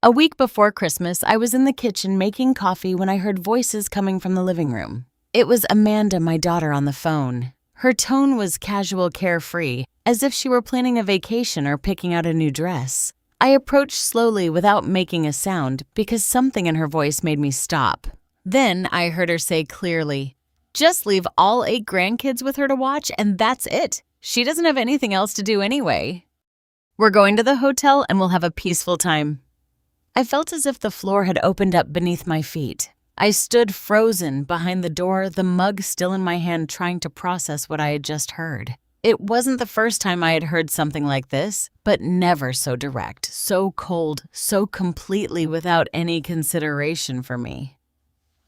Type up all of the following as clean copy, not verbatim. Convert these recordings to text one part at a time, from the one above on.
A week before Christmas, I was in the kitchen making coffee when I heard voices coming from the living room. It was Amanda, my daughter, on the phone. Her tone was casual, carefree, as if she were planning a vacation or picking out a new dress. I approached slowly without making a sound because something in her voice made me stop. Then I heard her say clearly, "Just leave all 8 grandkids with her to watch and that's it. She doesn't have anything else to do anyway. We're going to the hotel and we'll have a peaceful time." I felt as if the floor had opened up beneath my feet. I stood frozen behind the door, the mug still in my hand, trying to process what I had just heard. It wasn't the first time I had heard something like this, but never so direct, so cold, so completely without any consideration for me.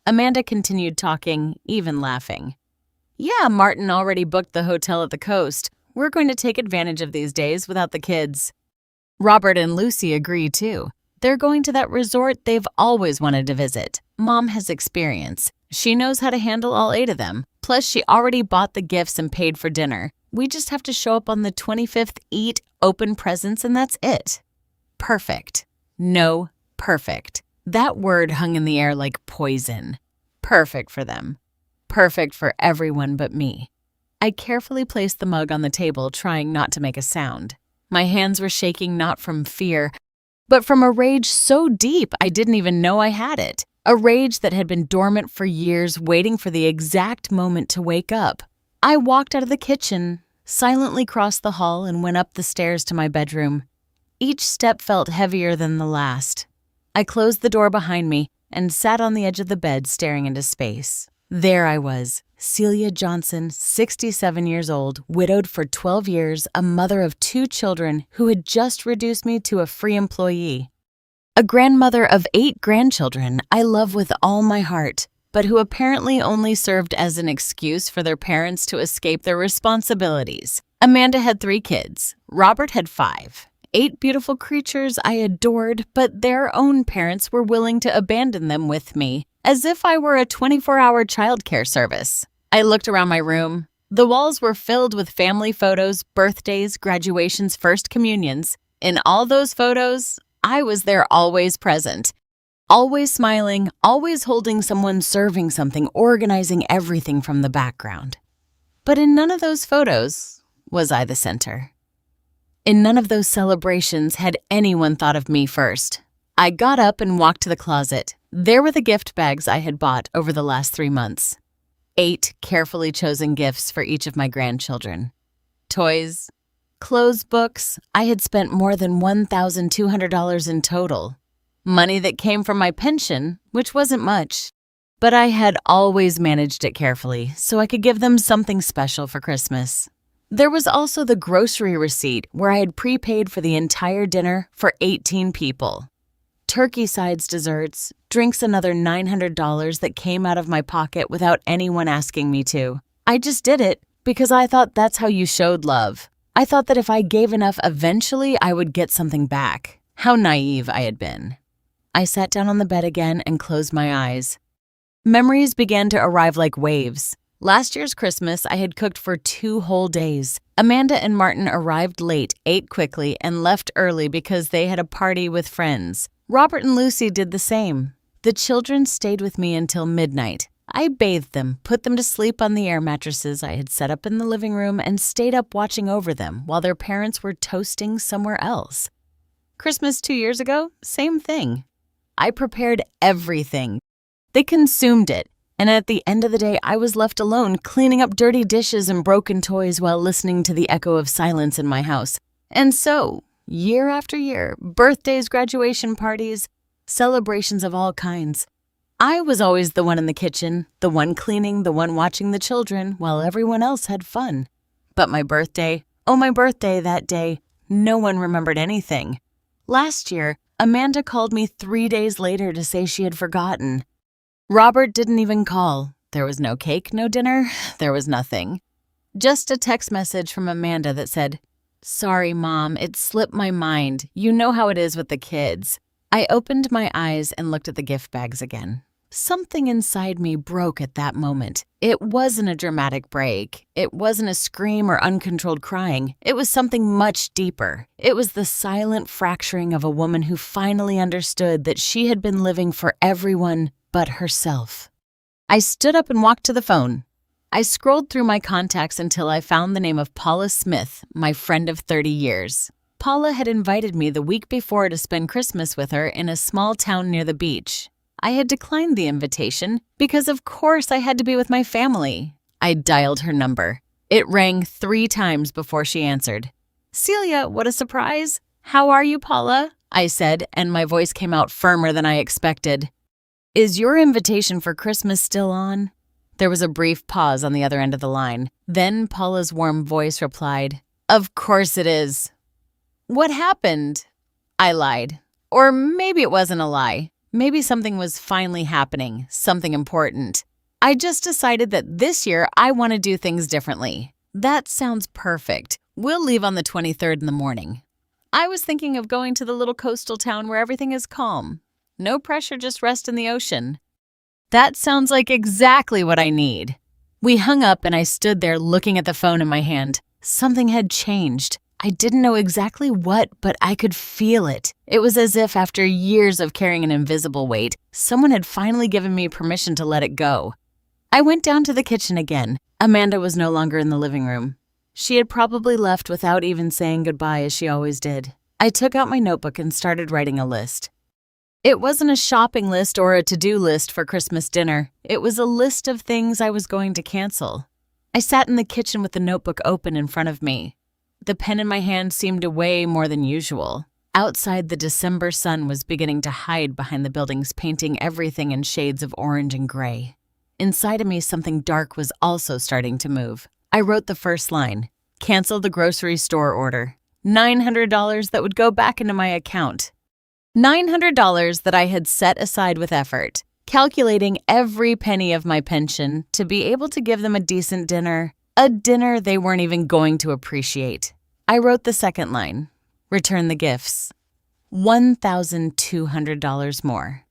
Amanda continued talking, even laughing. "Yeah, Martin already booked the hotel at the coast. We're going to take advantage of these days without the kids. Robert and Lucy agree too. They're going to that resort they've always wanted to visit. Mom has experience. She knows how to handle all 8 of them. Plus, she already bought the gifts and paid for dinner. We just have to show up on the 25th, eat, open presents, and that's it." Perfect. No, perfect. That word hung in the air like poison. Perfect for them. Perfect for everyone but me. I carefully placed the mug on the table, trying not to make a sound. My hands were shaking not from fear, but from a rage so deep I didn't even know I had it. A rage that had been dormant for years, waiting for the exact moment to wake up. I walked out of the kitchen, silently crossed the hall, and went up the stairs to my bedroom. Each step felt heavier than the last. I closed the door behind me and sat on the edge of the bed staring into space. There I was, Celia Johnson, 67 years old, widowed for 12 years, a mother of 2 children who had just reduced me to a free employee. A grandmother of 8 grandchildren I love with all my heart, but who apparently only served as an excuse for their parents to escape their responsibilities. Amanda had 3 kids. Robert had 5. 8 beautiful creatures I adored, but their own parents were willing to abandon them with me, as if I were a 24-hour childcare service. I looked around my room. The walls were filled with family photos, birthdays, graduations, first communions. In all those photos, I was there always present. Always smiling, always holding someone, serving something, organizing everything from the background. But in none of those photos was I the center. In none of those celebrations had anyone thought of me first. I got up and walked to the closet. There were the gift bags I had bought over the last 3 months. 8 carefully chosen gifts for each of my grandchildren. Toys, clothes, books. I had spent more than $1,200 in total. Money that came from my pension, which wasn't much. But I had always managed it carefully so I could give them something special for Christmas. There was also the grocery receipt where I had prepaid for the entire dinner for 18 people. Turkey sides, desserts, drinks, another $900 that came out of my pocket without anyone asking me to. I just did it because I thought that's how you showed love. I thought that if I gave enough, eventually I would get something back. How naive I had been. I sat down on the bed again and closed my eyes. Memories began to arrive like waves. Last year's Christmas, I had cooked for 2 whole days. Amanda and Martin arrived late, ate quickly, and left early because they had a party with friends. Robert and Lucy did the same. The children stayed with me until midnight. I bathed them, put them to sleep on the air mattresses I had set up in the living room, and stayed up watching over them while their parents were toasting somewhere else. Christmas 2 years ago, same thing. I prepared everything. They consumed it, and at the end of the day, I was left alone cleaning up dirty dishes and broken toys while listening to the echo of silence in my house. And so, year after year, birthdays, graduation parties, celebrations of all kinds, I was always the one in the kitchen, the one cleaning, the one watching the children, while everyone else had fun. But my birthday, that day, no one remembered anything. Last year, Amanda called me 3 days later to say she had forgotten. Robert didn't even call. There was no cake, no dinner, there was nothing. Just a text message from Amanda that said, "Sorry, Mom, it slipped my mind. You know how it is with the kids." I opened my eyes and looked at the gift bags again. Something inside me broke at that moment. It wasn't a dramatic break. It wasn't a scream or uncontrolled crying. It was something much deeper. It was the silent fracturing of a woman who finally understood that she had been living for everyone but herself. I stood up and walked to the phone. I scrolled through my contacts until I found the name of Paula Smith, my friend of 30 years. Paula had invited me the week before to spend Christmas with her in a small town near the beach. I had declined the invitation because, of course, I had to be with my family. I dialed her number. It rang 3 times before she answered. "Celia, what a surprise! How are you, Paula?" I said, and my voice came out firmer than I expected. "Is your invitation for Christmas still on?" There was a brief pause on the other end of the line. Then Paula's warm voice replied, "Of course it is." "What happened?" I lied. Or maybe it wasn't a lie. Maybe something was finally happening, something important. I just decided that this year I want to do things differently. That sounds perfect. We'll leave on the 23rd in the morning. I was thinking of going to the little coastal town where everything is calm. No pressure, just rest in the ocean. That sounds like exactly what I need. We hung up and I stood there looking at the phone in my hand. Something had changed. I didn't know exactly what, but I could feel it. It was as if after years of carrying an invisible weight, someone had finally given me permission to let it go. I went down to the kitchen again. Amanda was no longer in the living room. She had probably left without even saying goodbye as she always did. I took out my notebook and started writing a list. It wasn't a shopping list or a to-do list for Christmas dinner. It was a list of things I was going to cancel. I sat in the kitchen with the notebook open in front of me. The pen in my hand seemed to weigh more than usual. Outside, the December sun was beginning to hide behind the buildings, painting everything in shades of orange and gray. Inside of me, something dark was also starting to move. I wrote the first line, cancel the grocery store order. $900 that would go back into my account. $900 that I had set aside with effort, calculating every penny of my pension to be able to give them a decent dinner. A dinner they weren't even going to appreciate. I wrote the second line, return the gifts. $1,200 more.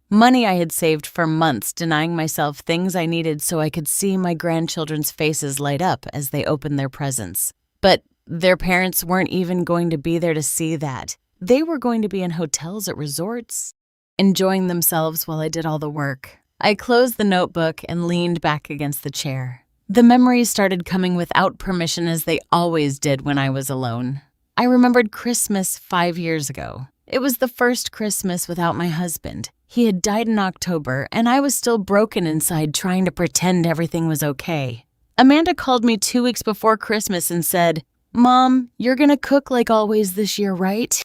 Money I had saved for months, denying myself things I needed so I could see my grandchildren's faces light up as they opened their presents. But their parents weren't even going to be there to see that. They were going to be in hotels at resorts, enjoying themselves while I did all the work. I closed the notebook and leaned back against the chair. The memories started coming without permission as they always did when I was alone. I remembered Christmas 5 years ago. It was the first Christmas without my husband. He had died in October, and I was still broken inside trying to pretend everything was okay. Amanda called me 2 weeks before Christmas and said, "Mom, you're gonna cook like always this year, right?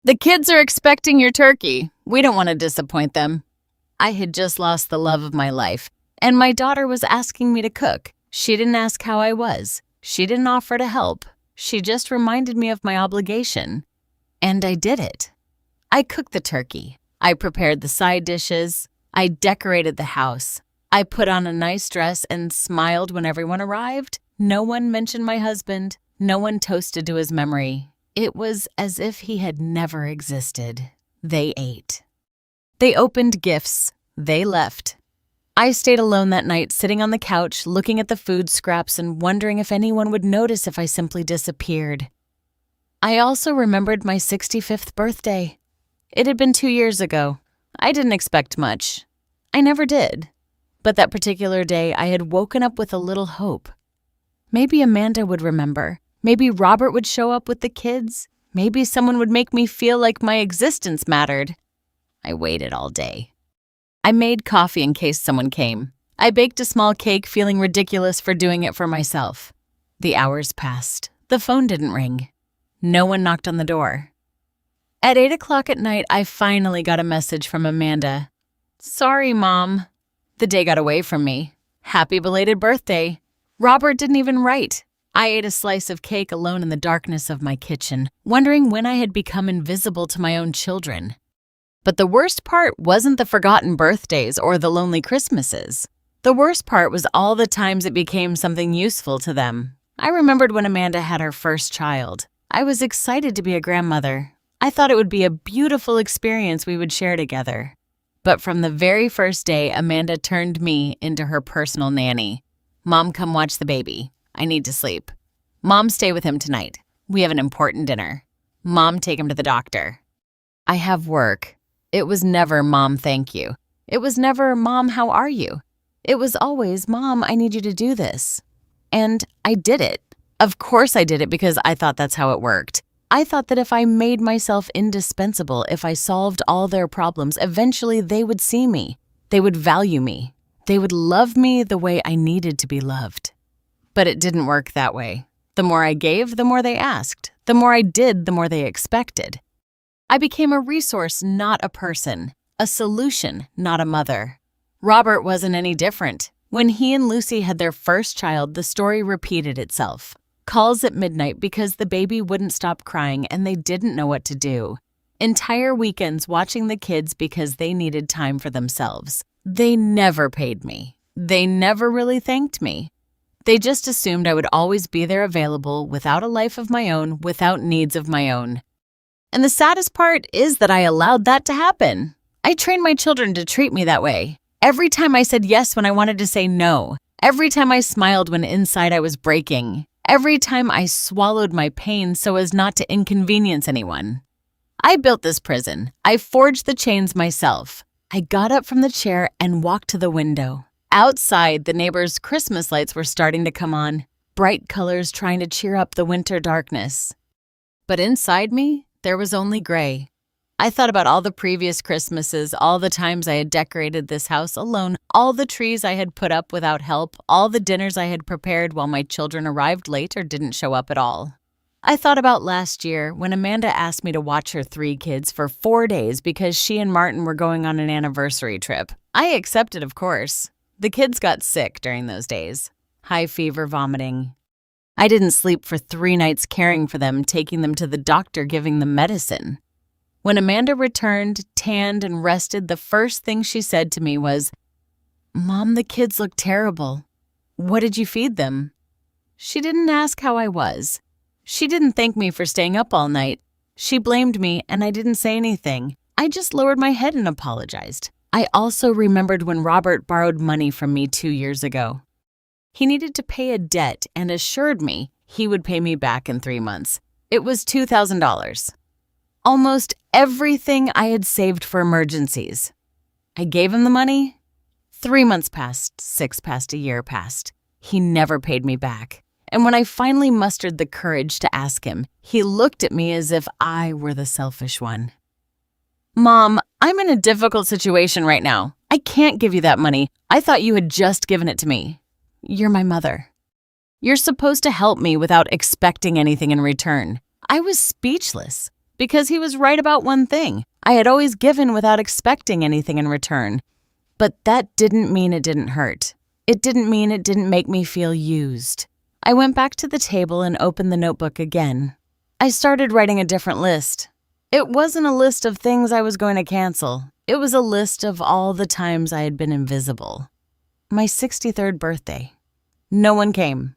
The kids are expecting your turkey. We don't want to disappoint them." I had just lost the love of my life, and my daughter was asking me to cook. She didn't ask how I was. She didn't offer to help. She just reminded me of my obligation. And I did it. I cooked the turkey. I prepared the side dishes. I decorated the house. I put on a nice dress and smiled when everyone arrived. No one mentioned my husband. No one toasted to his memory. It was as if he had never existed. They ate. They opened gifts. They left. I stayed alone that night, sitting on the couch, looking at the food scraps and wondering if anyone would notice if I simply disappeared. I also remembered my 65th birthday. It had been 2 years ago. I didn't expect much. I never did. But that particular day, I had woken up with a little hope. Maybe Amanda would remember. Maybe Robert would show up with the kids. Maybe someone would make me feel like my existence mattered. I waited all day. I made coffee in case someone came. I baked a small cake, feeling ridiculous for doing it for myself. The hours passed. The phone didn't ring. No one knocked on the door. At 8 o'clock at night, I finally got a message from Amanda. "Sorry, Mom." The day got away from me. Happy belated birthday. Robert didn't even write. I ate a slice of cake alone in the darkness of my kitchen, wondering when I had become invisible to my own children. But the worst part wasn't the forgotten birthdays or the lonely Christmases. The worst part was all the times it became something useful to them. I remembered when Amanda had her first child. I was excited to be a grandmother. I thought it would be a beautiful experience we would share together. But from the very first day, Amanda turned me into her personal nanny. Mom, come watch the baby. I need to sleep. Mom, stay with him tonight. We have an important dinner. Mom, take him to the doctor. I have work. It was never, Mom, thank you. It was never, Mom, how are you? It was always, Mom, I need you to do this. And I did it. Of course I did it because I thought that's how it worked. I thought that if I made myself indispensable, if I solved all their problems, eventually they would see me. They would value me. They would love me the way I needed to be loved. But it didn't work that way. The more I gave, the more they asked. The more I did, the more they expected. I became a resource, not a person. A solution, not a mother. Robert wasn't any different. When he and Lucy had their first child, the story repeated itself. Calls at midnight because the baby wouldn't stop crying and they didn't know what to do. Entire weekends watching the kids because they needed time for themselves. They never paid me. They never really thanked me. They just assumed I would always be there available without a life of my own, without needs of my own. And the saddest part is that I allowed that to happen. I trained my children to treat me that way. Every time I said yes when I wanted to say no. Every time I smiled when inside I was breaking. Every time I swallowed my pain so as not to inconvenience anyone. I built this prison. I forged the chains myself. I got up from the chair and walked to the window. Outside, the neighbors' Christmas lights were starting to come on, bright colors trying to cheer up the winter darkness. But inside me, there was only gray. I thought about all the previous Christmases, all the times I had decorated this house alone, all the trees I had put up without help, all the dinners I had prepared while my children arrived late or didn't show up at all. I thought about last year when Amanda asked me to watch her 3 kids for 4 days because she and Martin were going on an anniversary trip. I accepted, of course. The kids got sick during those days. High fever, vomiting. I didn't sleep for 3 nights caring for them, taking them to the doctor, giving them medicine. When Amanda returned, tanned and rested, the first thing she said to me was, Mom, the kids look terrible. What did you feed them? She didn't ask how I was. She didn't thank me for staying up all night. She blamed me and I didn't say anything. I just lowered my head and apologized. I also remembered when Robert borrowed money from me 2 years ago. He needed to pay a debt and assured me he would pay me back in 3 months. It was $2,000. Almost everything I had saved for emergencies. I gave him the money. 3 months passed, 6 passed, a year passed. He never paid me back. And when I finally mustered the courage to ask him, he looked at me as if I were the selfish one. Mom, I'm in a difficult situation right now. I can't give you that money. I thought you had just given it to me. You're my mother. You're supposed to help me without expecting anything in return. I was speechless. Because he was right about one thing. I had always given without expecting anything in return. But that didn't mean it didn't hurt. It didn't mean it didn't make me feel used. I went back to the table and opened the notebook again. I started writing a different list. It wasn't a list of things I was going to cancel. It was a list of all the times I had been invisible. My 63rd birthday. No one came.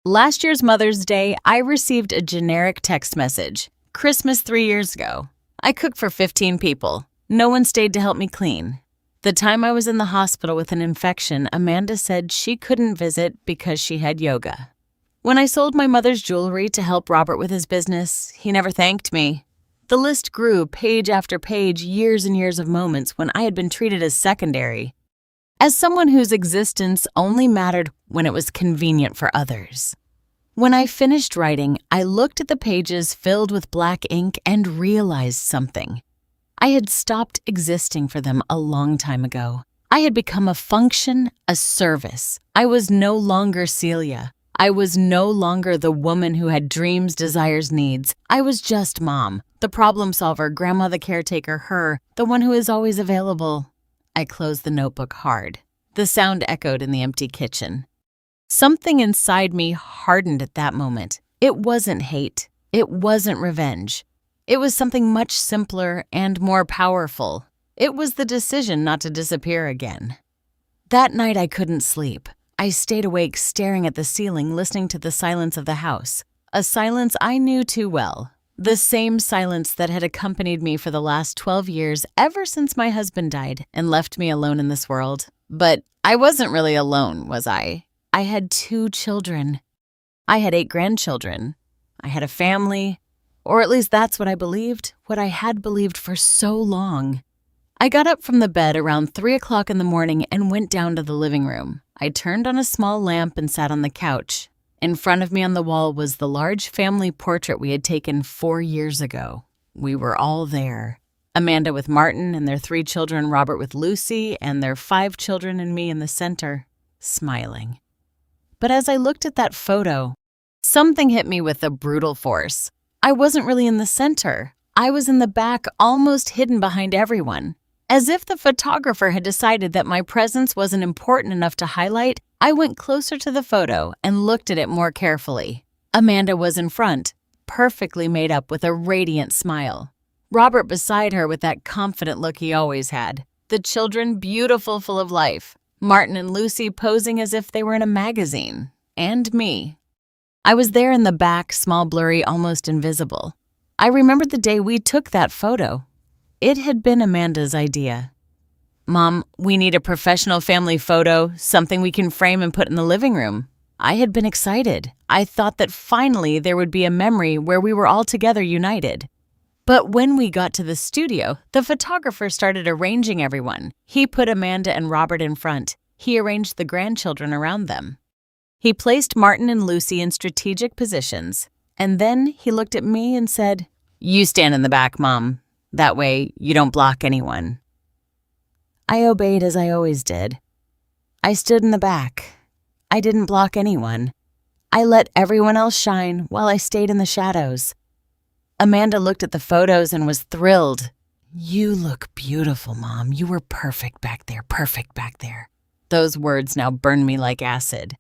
Last year's Mother's Day, I received a generic text message. Christmas 3 years ago. I cooked for 15 people. No one stayed to help me clean. The time I was in the hospital with an infection, Amanda said she couldn't visit because she had yoga. When I sold my mother's jewelry to help Robert with his business, he never thanked me. The list grew page after page, years and years of moments when I had been treated as secondary. As someone whose existence only mattered when it was convenient for others. When I finished writing, I looked at the pages filled with black ink and realized something. I had stopped existing for them a long time ago. I had become a function, a service. I was no longer Celia. I was no longer the woman who had dreams, desires, needs. I was just Mom, the problem solver, Grandma the caretaker, her, the one who is always available. I closed the notebook hard. The sound echoed in the empty kitchen. Something inside me hardened at that moment. It wasn't hate. It wasn't revenge. It was something much simpler and more powerful. It was the decision not to disappear again. That night I couldn't sleep. I stayed awake staring at the ceiling, listening to the silence of the house. A silence I knew too well. The same silence that had accompanied me for the last 12 years ever since my husband died and left me alone in this world. But I wasn't really alone, was I? I had 2 children. I had 8 grandchildren. I had a family, or at least that's what I believed, what I had believed for so long. I got up from the bed around 3 o'clock in the morning and went down to the living room. I turned on a small lamp and sat on the couch. In front of me on the wall was the large family portrait we had taken 4 years ago. We were all there. Amanda with Martin and their 3 children, Robert with Lucy, and their 5 children and me in the center, smiling. But as I looked at that photo, something hit me with a brutal force. I wasn't really in the center. I was in the back, almost hidden behind everyone. As if the photographer had decided that my presence wasn't important enough to highlight, I went closer to the photo and looked at it more carefully. Amanda was in front, perfectly made up with a radiant smile. Robert beside her with that confident look he always had. The children beautiful, full of life. Martin and Lucy posing as if they were in a magazine. And me. I was there in the back, small, blurry, almost invisible. I remembered the day we took that photo. It had been Amanda's idea. "Mom, we need a professional family photo, something we can frame and put in the living room." I had been excited. I thought that finally there would be a memory where we were all together united. But when we got to the studio, the photographer started arranging everyone. He put Amanda and Robert in front. He arranged the grandchildren around them. He placed Martin and Lucy in strategic positions. And then he looked at me and said, "You stand in the back, Mom. That way you don't block anyone." I obeyed as I always did. I stood in the back. I didn't block anyone. I let everyone else shine while I stayed in the shadows. Amanda looked at the photos and was thrilled. "You look beautiful, Mom. You were perfect back there, perfect back there." Those words now burned me like acid.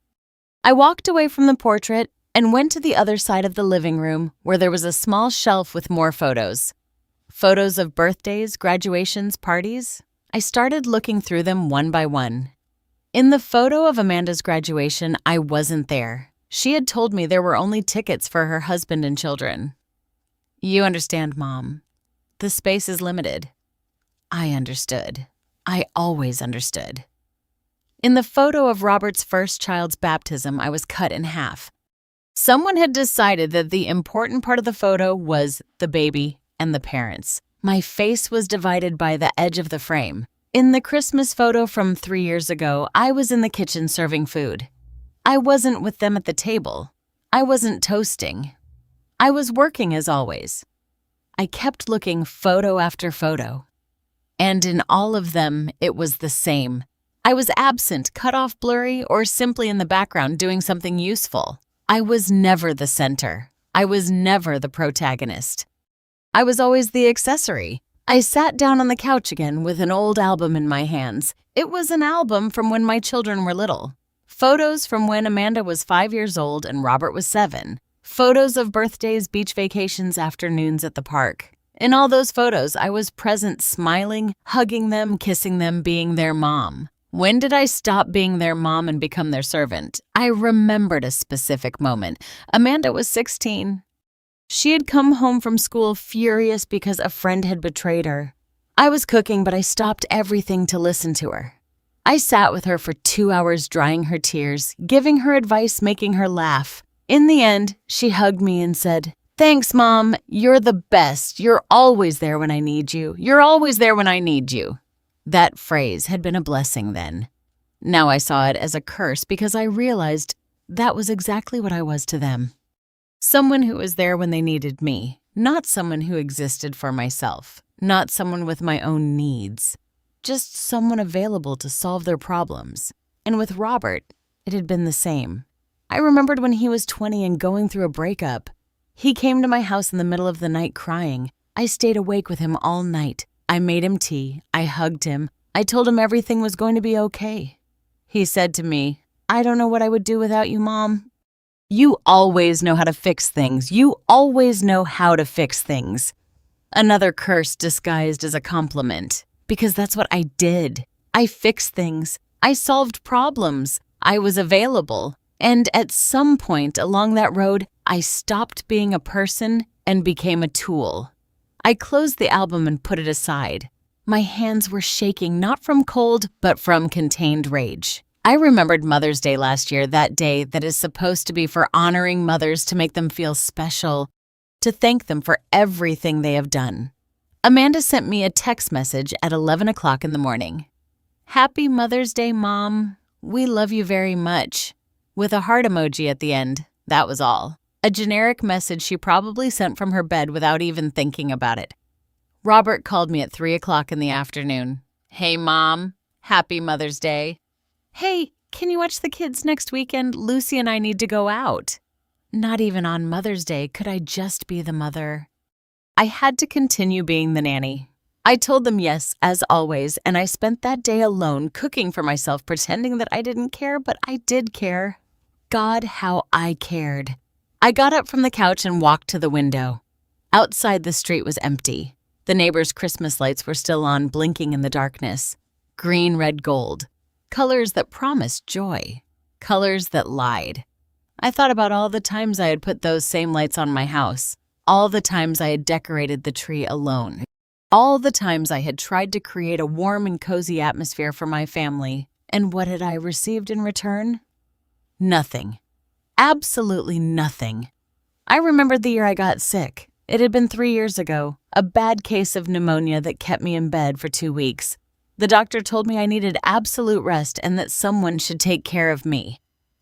I walked away from the portrait and went to the other side of the living room where there was a small shelf with more photos. Photos of birthdays, graduations, parties. I started looking through them one by one. In the photo of Amanda's graduation, I wasn't there. She had told me there were only tickets for her husband and children. "You understand, Mom. The space is limited." I understood. I always understood. In the photo of Robert's first child's baptism, I was cut in half. Someone had decided that the important part of the photo was the baby and the parents. My face was divided by the edge of the frame. In the Christmas photo from 3 years ago, I was in the kitchen serving food. I wasn't with them at the table. I wasn't toasting. I was working as always. I kept looking photo after photo. And in all of them, it was the same. I was absent, cut off, blurry, or simply in the background doing something useful. I was never the center. I was never the protagonist. I was always the accessory. I sat down on the couch again with an old album in my hands. It was an album from when my children were little. Photos from when Amanda was 5 years old and Robert was 7. Photos of birthdays, beach vacations, afternoons at the park. In all those photos, I was present, smiling, hugging them, kissing them, being their mom. When did I stop being their mom and become their servant? I remembered a specific moment. Amanda was 16. She had come home from school furious because a friend had betrayed her. I was cooking, but I stopped everything to listen to her. I sat with her for 2 hours drying her tears, giving her advice, making her laugh. In the end, she hugged me and said, "Thanks, Mom. You're the best. You're always there when I need you. You're always there when I need you." That phrase had been a blessing then. Now I saw it as a curse because I realized that was exactly what I was to them. Someone who was there when they needed me, not someone who existed for myself, not someone with my own needs, just someone available to solve their problems. And with Robert, it had been the same. I remembered when he was 20 and going through a breakup. He came to my house in the middle of the night crying. I stayed awake with him all night. I made him tea. I hugged him. I told him everything was going to be okay. He said to me, "I don't know what I would do without you, Mom." You always know how to fix things. You always know how to fix things. Another curse disguised as a compliment, because that's what I did. I fixed things. I solved problems. I was available. And at some point along that road, I stopped being a person and became a tool. I closed the album and put it aside. My hands were shaking not from cold, but from contained rage. I remembered Mother's Day last year, that day that is supposed to be for honoring mothers, to make them feel special, to thank them for everything they have done. Amanda sent me a text message at 11 o'clock in the morning. "Happy Mother's Day, Mom. We love you very much," with a heart emoji at the end. That was all. A generic message she probably sent from her bed without even thinking about it. Robert called me at 3 o'clock in the afternoon. "Hey, Mom. Happy Mother's Day." "Hey, can you watch the kids next weekend? Lucy and I need to go out." Not even on Mother's Day could I just be the mother. I had to continue being the nanny. I told them yes, as always, and I spent that day alone cooking for myself, pretending that I didn't care, but I did care. God, how I cared. I got up from the couch and walked to the window. Outside, the street was empty. The neighbors' Christmas lights were still on, blinking in the darkness. Green, red, gold. Colors that promised joy. Colors that lied. I thought about all the times I had put those same lights on my house. All the times I had decorated the tree alone. All the times I had tried to create a warm and cozy atmosphere for my family. And what had I received in return? Nothing. Absolutely nothing. I remembered the year I got sick. It had been 3 years ago, a bad case of pneumonia that kept me in bed for 2 weeks. The doctor told me I needed absolute rest and that someone should take care of me.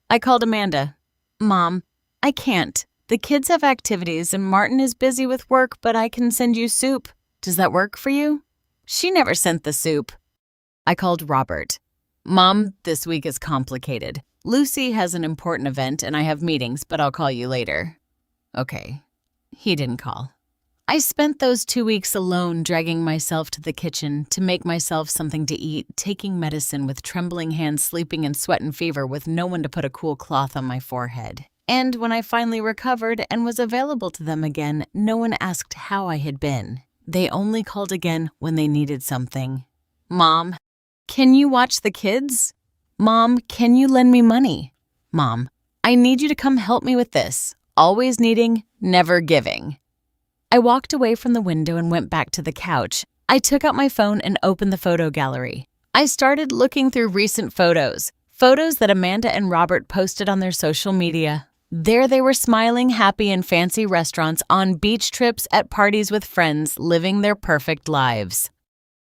I called Amanda. "Mom, I can't. The kids have activities and Martin is busy with work, but I can send you soup. Does that work for you?" She never sent the soup. I called Robert. "Mom, this week is complicated. Lucy has an important event and I have meetings, but I'll call you later." Okay. He didn't call. I spent those 2 weeks alone, dragging myself to the kitchen to make myself something to eat, taking medicine with trembling hands, sleeping in sweat and fever with no one to put a cool cloth on my forehead. And when I finally recovered and was available to them again, no one asked how I had been. They only called again when they needed something. "Mom, can you watch the kids? Mom, can you lend me money? Mom, I need you to come help me with this. Always needing, never giving." I walked away from the window and went back to the couch. I took out my phone and opened the photo gallery. I started looking through recent photos that Amanda and Robert posted on their social media. There they were, smiling, happy in fancy restaurants, on beach trips, at parties with friends, living their perfect lives.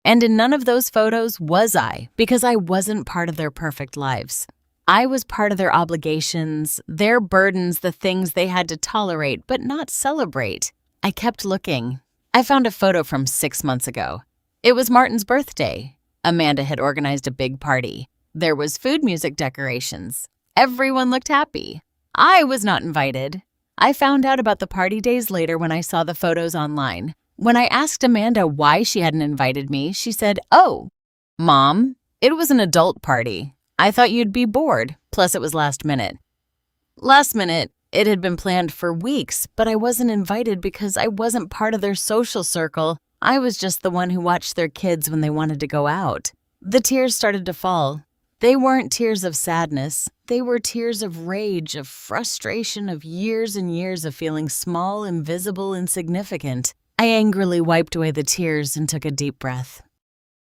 And in none of those photos was I, because I wasn't part of their perfect lives. I was part of their obligations, their burdens, the things they had to tolerate but not celebrate. I kept looking. I found a photo from 6 months ago. It was Martin's birthday. Amanda had organized a big party. There was food, music, decorations. Everyone looked happy. I was not invited. I found out about the party days later when I saw the photos online. When I asked Amanda why she hadn't invited me, she said, "Oh, Mom, it was an adult party. I thought you'd be bored, plus it was last minute." Last minute, it had been planned for weeks, but I wasn't invited because I wasn't part of their social circle. I was just the one who watched their kids when they wanted to go out. The tears started to fall. They weren't tears of sadness. They were tears of rage, of frustration, of years and years of feeling small, invisible, insignificant. I angrily wiped away the tears and took a deep breath.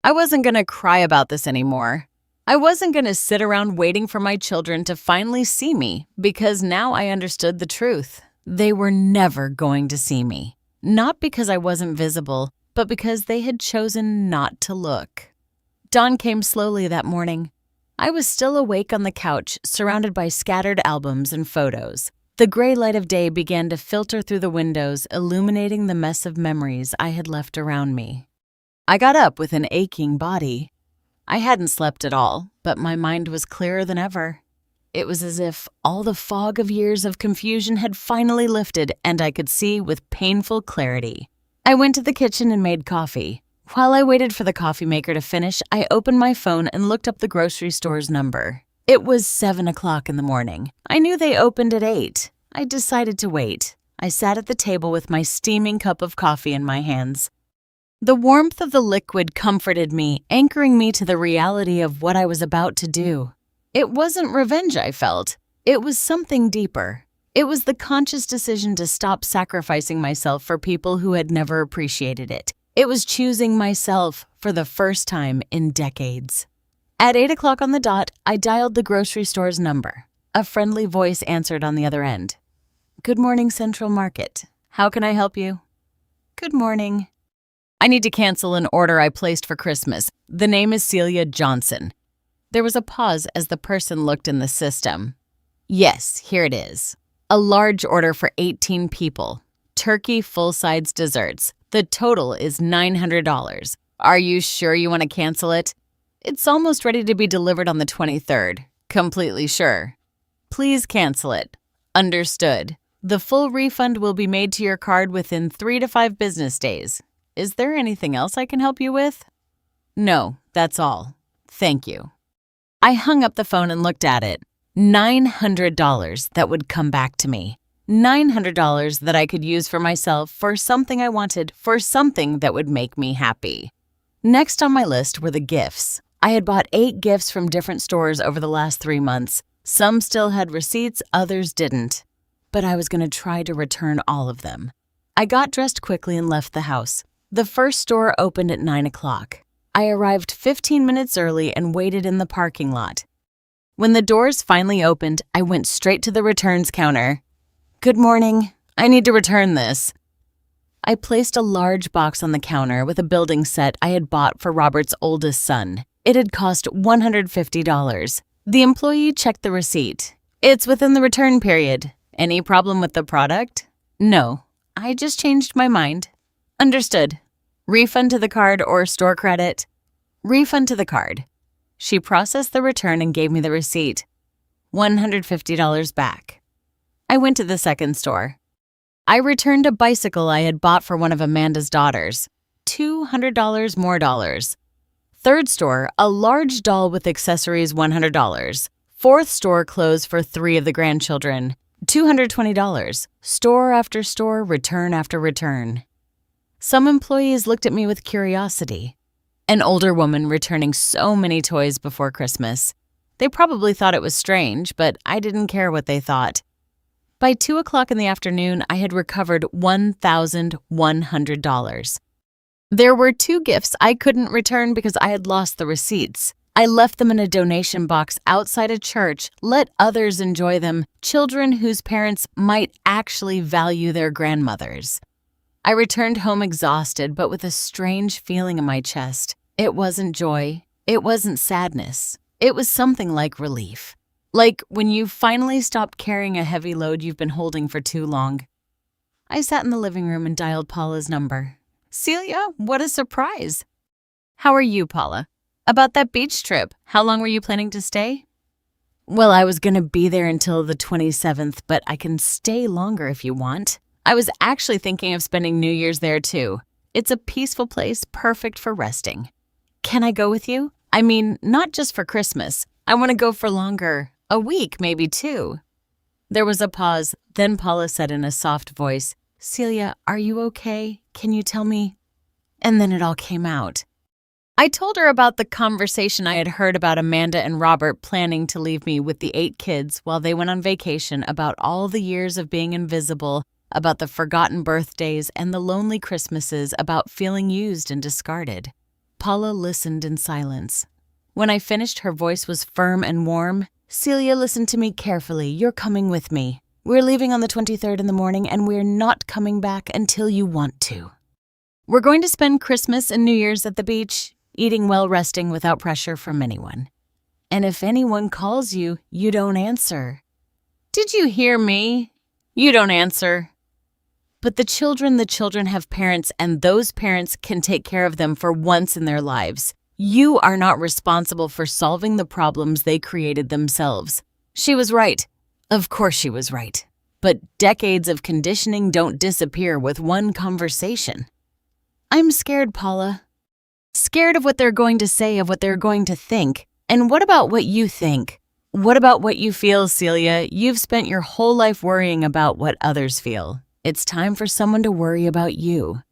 I wasn't going to cry about this anymore. I wasn't going to sit around waiting for my children to finally see me, because now I understood the truth. They were never going to see me. Not because I wasn't visible, but because they had chosen not to look. Dawn came slowly that morning. I was still awake on the couch, surrounded by scattered albums and photos. The gray light of day began to filter through the windows, illuminating the mess of memories I had left around me. I got up with an aching body. I hadn't slept at all, but my mind was clearer than ever. It was as if all the fog of years of confusion had finally lifted, and I could see with painful clarity. I went to the kitchen and made coffee. While I waited for the coffee maker to finish, I opened my phone and looked up the grocery store's number. It was 7 o'clock in the morning. I knew they opened at 8. I decided to wait. I sat at the table with my steaming cup of coffee in my hands. The warmth of the liquid comforted me, anchoring me to the reality of what I was about to do. It wasn't revenge I felt. It was something deeper. It was the conscious decision to stop sacrificing myself for people who had never appreciated it. It was choosing myself for the first time in decades. At 8 o'clock on the dot, I dialed the grocery store's number. A friendly voice answered on the other end. "Good morning, Central Market. How can I help you?" "Good morning. I need to cancel an order I placed for Christmas. The name is Celia Johnson." There was a pause as the person looked in the system. "Yes, here it is. A large order for 18 people. Turkey full-size desserts. The total is $900. Are you sure you want to cancel it?" "It's almost ready to be delivered on the 23rd. Completely sure." "Please cancel it." "Understood. The full refund will be made to your card within 3 to 5 business days. Is there anything else I can help you with?" "No, that's all. Thank you." I hung up the phone and looked at it. $900 that would come back to me. $900 that I could use for myself, for something I wanted, for something that would make me happy. Next on my list were the gifts. I had bought 8 gifts from different stores over the last 3 months. Some still had receipts, others didn't. But I was going to try to return all of them. I got dressed quickly and left the house. The first store opened at 9 o'clock. I arrived 15 minutes early and waited in the parking lot. When the doors finally opened, I went straight to the returns counter. "Good morning. I need to return this." I placed a large box on the counter with a building set I had bought for Robert's oldest son. It had cost $150. The employee checked the receipt. "It's within the return period. Any problem with the product?" "No. I just changed my mind." "Understood. Refund to the card or store credit?" "Refund to the card." She processed the return and gave me the receipt. $150 back. I went to the second store. I returned a bicycle I had bought for one of Amanda's daughters. $200 more dollars. Third store, a large doll with accessories, $100. Fourth store clothes for 3 of the grandchildren, $220. Store after store, return after return. Some employees looked at me with curiosity. An older woman returning so many toys before Christmas. They probably thought it was strange, but I didn't care what they thought. By 2 o'clock in the afternoon, I had recovered $1,100. There were 2 gifts I couldn't return because I had lost the receipts. I left them in a donation box outside a church. Let others enjoy them, children whose parents might actually value their grandmothers. I returned home exhausted, but with a strange feeling in my chest. It wasn't joy. It wasn't sadness. It was something like relief. Like when you finally stop carrying a heavy load you've been holding for too long. I sat in the living room and dialed Paula's number. "Celia, what a surprise." "How are you, Paula? About that beach trip, how long were you planning to stay?" "Well, I was going to be there until the 27th, but I can stay longer if you want. I was actually thinking of spending New Year's there too. It's a peaceful place, perfect for resting." "Can I go with you? I mean, not just for Christmas. I want to go for longer. A week, maybe 2. There was a pause. Then Paula said in a soft voice, "Celia, are you okay? Can you tell me?" And then it all came out. I told her about the conversation I had heard about Amanda and Robert planning to leave me with the 8 kids while they went on vacation, about all the years of being invisible, about the forgotten birthdays and the lonely Christmases, about feeling used and discarded. Paula listened in silence. When I finished, her voice was firm and warm. "Celia, listen to me carefully. You're coming with me. We're leaving on the 23rd in the morning, and we're not coming back until you want to. We're going to spend Christmas and New Year's at the beach, eating well, resting without pressure from anyone. And if anyone calls you, you don't answer." "Did you hear me? You don't answer." "But the children have parents, and those parents can take care of them for once in their lives. You are not responsible for solving the problems they created themselves." She was right. Of course she was right. But decades of conditioning don't disappear with one conversation. "I'm scared, Paula. Scared of what they're going to say, of what they're going to think. And what about what you think? What about what you feel, Celia? You've spent your whole life worrying about what others feel. It's time for someone to worry about you.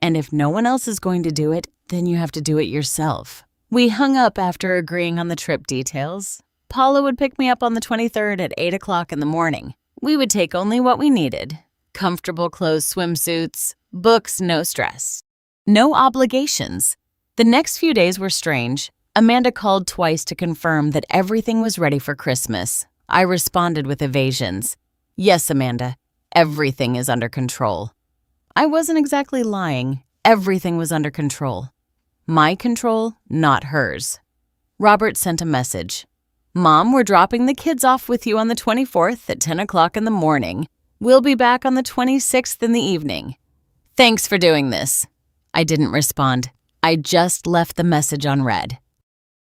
And if no one else is going to do it, then you have to do it yourself." We hung up after agreeing on the trip details. Paula would pick me up on the 23rd at 8 o'clock in the morning. We would take only what we needed. Comfortable clothes, swimsuits, books, no stress. No obligations. The next few days were strange. Amanda called twice to confirm that everything was ready for Christmas. I responded with evasions. Yes, Amanda, everything is under control. I wasn't exactly lying. Everything was under control. My control, not hers. Robert sent a message. Mom, we're dropping the kids off with you on the 24th at 10 o'clock in the morning. We'll be back on the 26th in the evening. Thanks for doing this. I didn't respond. I just left the message unread.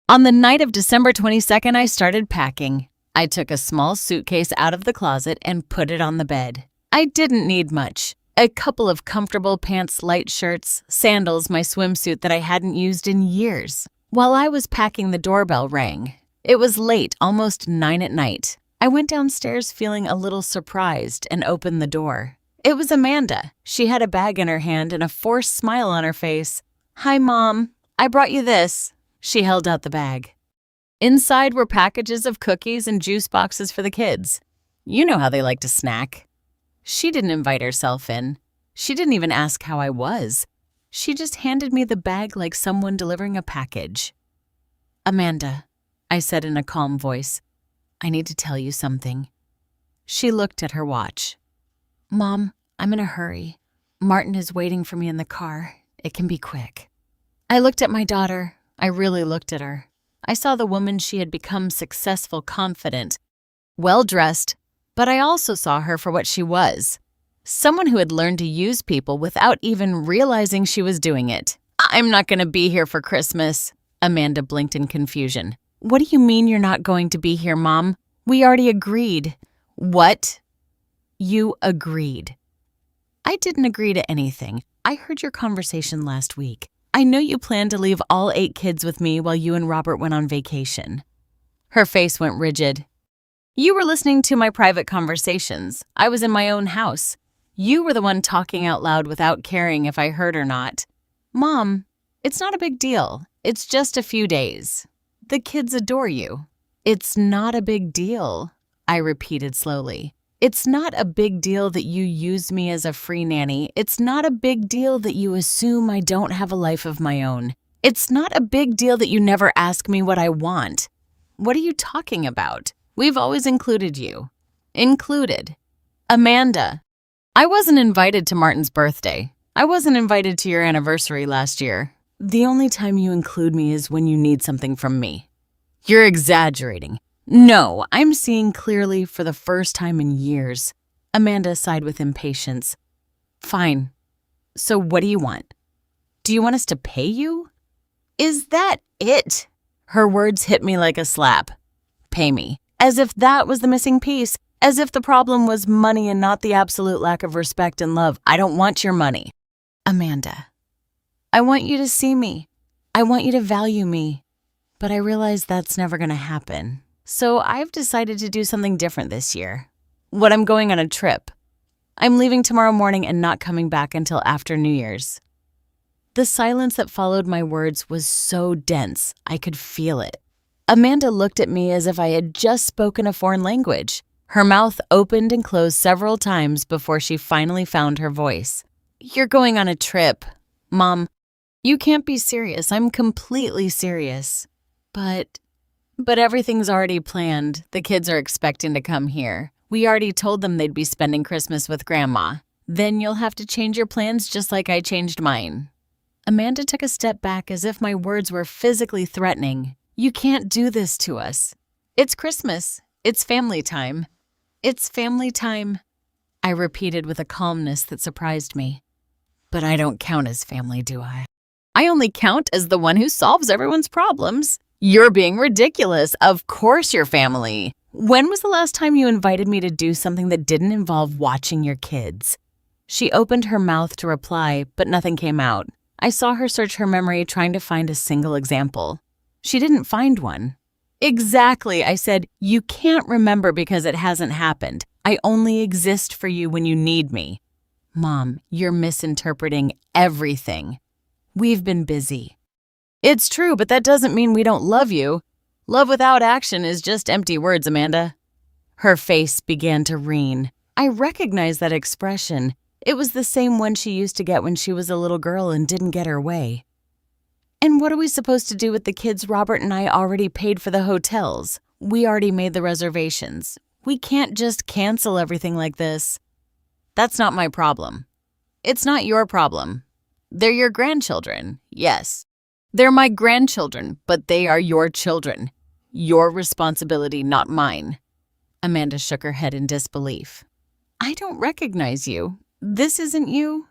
On the night of December 22nd, I started packing. I took a small suitcase out of the closet and put it on the bed. I didn't need much. A couple of comfortable pants, light shirts, sandals, my swimsuit that I hadn't used in years. While I was packing, the doorbell rang. It was late, almost 9 at night. I went downstairs feeling a little surprised and opened the door. It was Amanda. She had a bag in her hand and a forced smile on her face. Hi, Mom. I brought you this. She held out the bag. Inside were packages of cookies and juice boxes for the kids. You know how they like to snack. She didn't invite herself in. She didn't even ask how I was. She just handed me the bag like someone delivering a package. Amanda, I said in a calm voice, I need to tell you something. She looked at her watch. Mom, I'm in a hurry. Martin is waiting for me in the car. It can be quick. I looked at my daughter. I really looked at her. I saw the woman she had become, successful, confident, well-dressed, but I also saw her for what she was. Someone who had learned to use people without even realizing she was doing it. I'm not going to be here for Christmas. Amanda blinked in confusion. What do you mean you're not going to be here, Mom? We already agreed. What? You agreed. I didn't agree to anything. I heard your conversation last week. I know you planned to leave all 8 kids with me while you and Robert went on vacation. Her face went rigid. You were listening to my private conversations. I was in my own house. You were the one talking out loud without caring if I heard or not. Mom, it's not a big deal. It's just a few days. The kids adore you. It's not a big deal, I repeated slowly. It's not a big deal that you use me as a free nanny. It's not a big deal that you assume I don't have a life of my own. It's not a big deal that you never ask me what I want. What are you talking about? We've always included you. Included. Amanda. I wasn't invited to Martin's birthday. I wasn't invited to your anniversary last year. The only time you include me is when you need something from me. You're exaggerating. No, I'm seeing clearly for the first time in years. Amanda sighed with impatience. Fine. So what do you want? Do you want us to pay you? Is that it? Her words hit me like a slap. Pay me. As if that was the missing piece. As if the problem was money and not the absolute lack of respect and love. I don't want your money. Amanda, I want you to see me. I want you to value me. But I realize that's never going to happen. So I've decided to do something different this year. I'm going on a trip. I'm leaving tomorrow morning and not coming back until after New Year's. The silence that followed my words was so dense, I could feel it. Amanda looked at me as if I had just spoken a foreign language. Her mouth opened and closed several times before she finally found her voice. You're going on a trip. Mom, you can't be serious. I'm completely serious. But everything's already planned. The kids are expecting to come here. We already told them they'd be spending Christmas with Grandma. Then you'll have to change your plans just like I changed mine. Amanda took a step back as if my words were physically threatening. You can't do this to us. It's Christmas. It's family time. It's family time, I repeated with a calmness that surprised me. But I don't count as family, do I? I only count as the one who solves everyone's problems. You're being ridiculous. Of course you're family. When was the last time you invited me to do something that didn't involve watching your kids? She opened her mouth to reply, but nothing came out. I saw her search her memory trying to find a single example. She didn't find one. Exactly, I said. You can't remember because it hasn't happened. I only exist for you when you need me. Mom, you're misinterpreting everything. We've been busy. It's true, but that doesn't mean we don't love you. Love without action is just empty words, Amanda. Her face began to wring. I recognized that expression. It was the same one she used to get when she was a little girl and didn't get her way. And what are we supposed to do with the kids? Robert and I already paid for the hotels. We already made the reservations. We can't just cancel everything like this. That's not my problem. It's not your problem. They're your grandchildren, yes. They're my grandchildren, but they are your children. Your responsibility, not mine. Amanda shook her head in disbelief. I don't recognize you. This isn't you.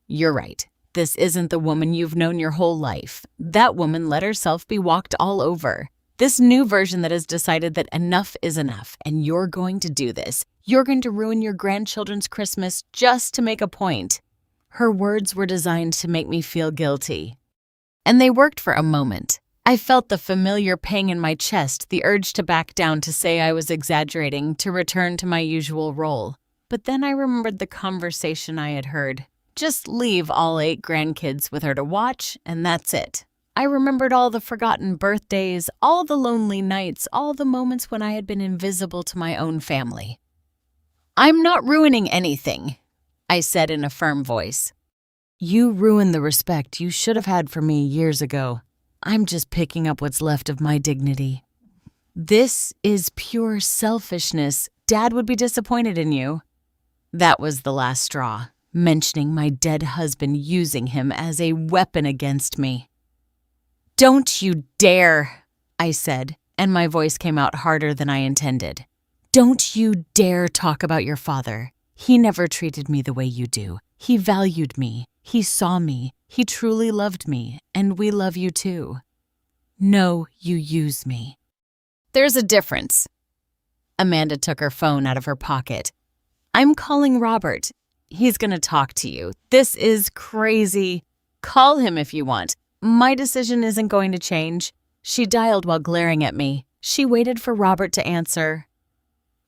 You're right. This isn't the woman you've known your whole life. That woman let herself be walked all over. This new version that has decided that enough is enough, and you're going to do this. You're going to ruin your grandchildren's Christmas just to make a point. Her words were designed to make me feel guilty. And they worked for a moment. I felt the familiar pang in my chest, the urge to back down, to say I was exaggerating, to return to my usual role. But then I remembered the conversation I had heard. Just leave all 8 grandkids with her to watch, and that's it. I remembered all the forgotten birthdays, all the lonely nights, all the moments when I had been invisible to my own family. I'm not ruining anything, I said in a firm voice. You ruined the respect you should have had for me years ago. I'm just picking up what's left of my dignity. This is pure selfishness. Dad would be disappointed in you. That was the last straw, mentioning my dead husband, using him as a weapon against me. Don't you dare, I said, and my voice came out harder than I intended. Don't you dare talk about your father. He never treated me the way you do. He valued me. He saw me. He truly loved me, and we love you too. No, you use me. There's a difference. Amanda took her phone out of her pocket. I'm calling Robert. He's going to talk to you. This is crazy. Call him if you want. My decision isn't going to change. She dialed while glaring at me. She waited for Robert to answer.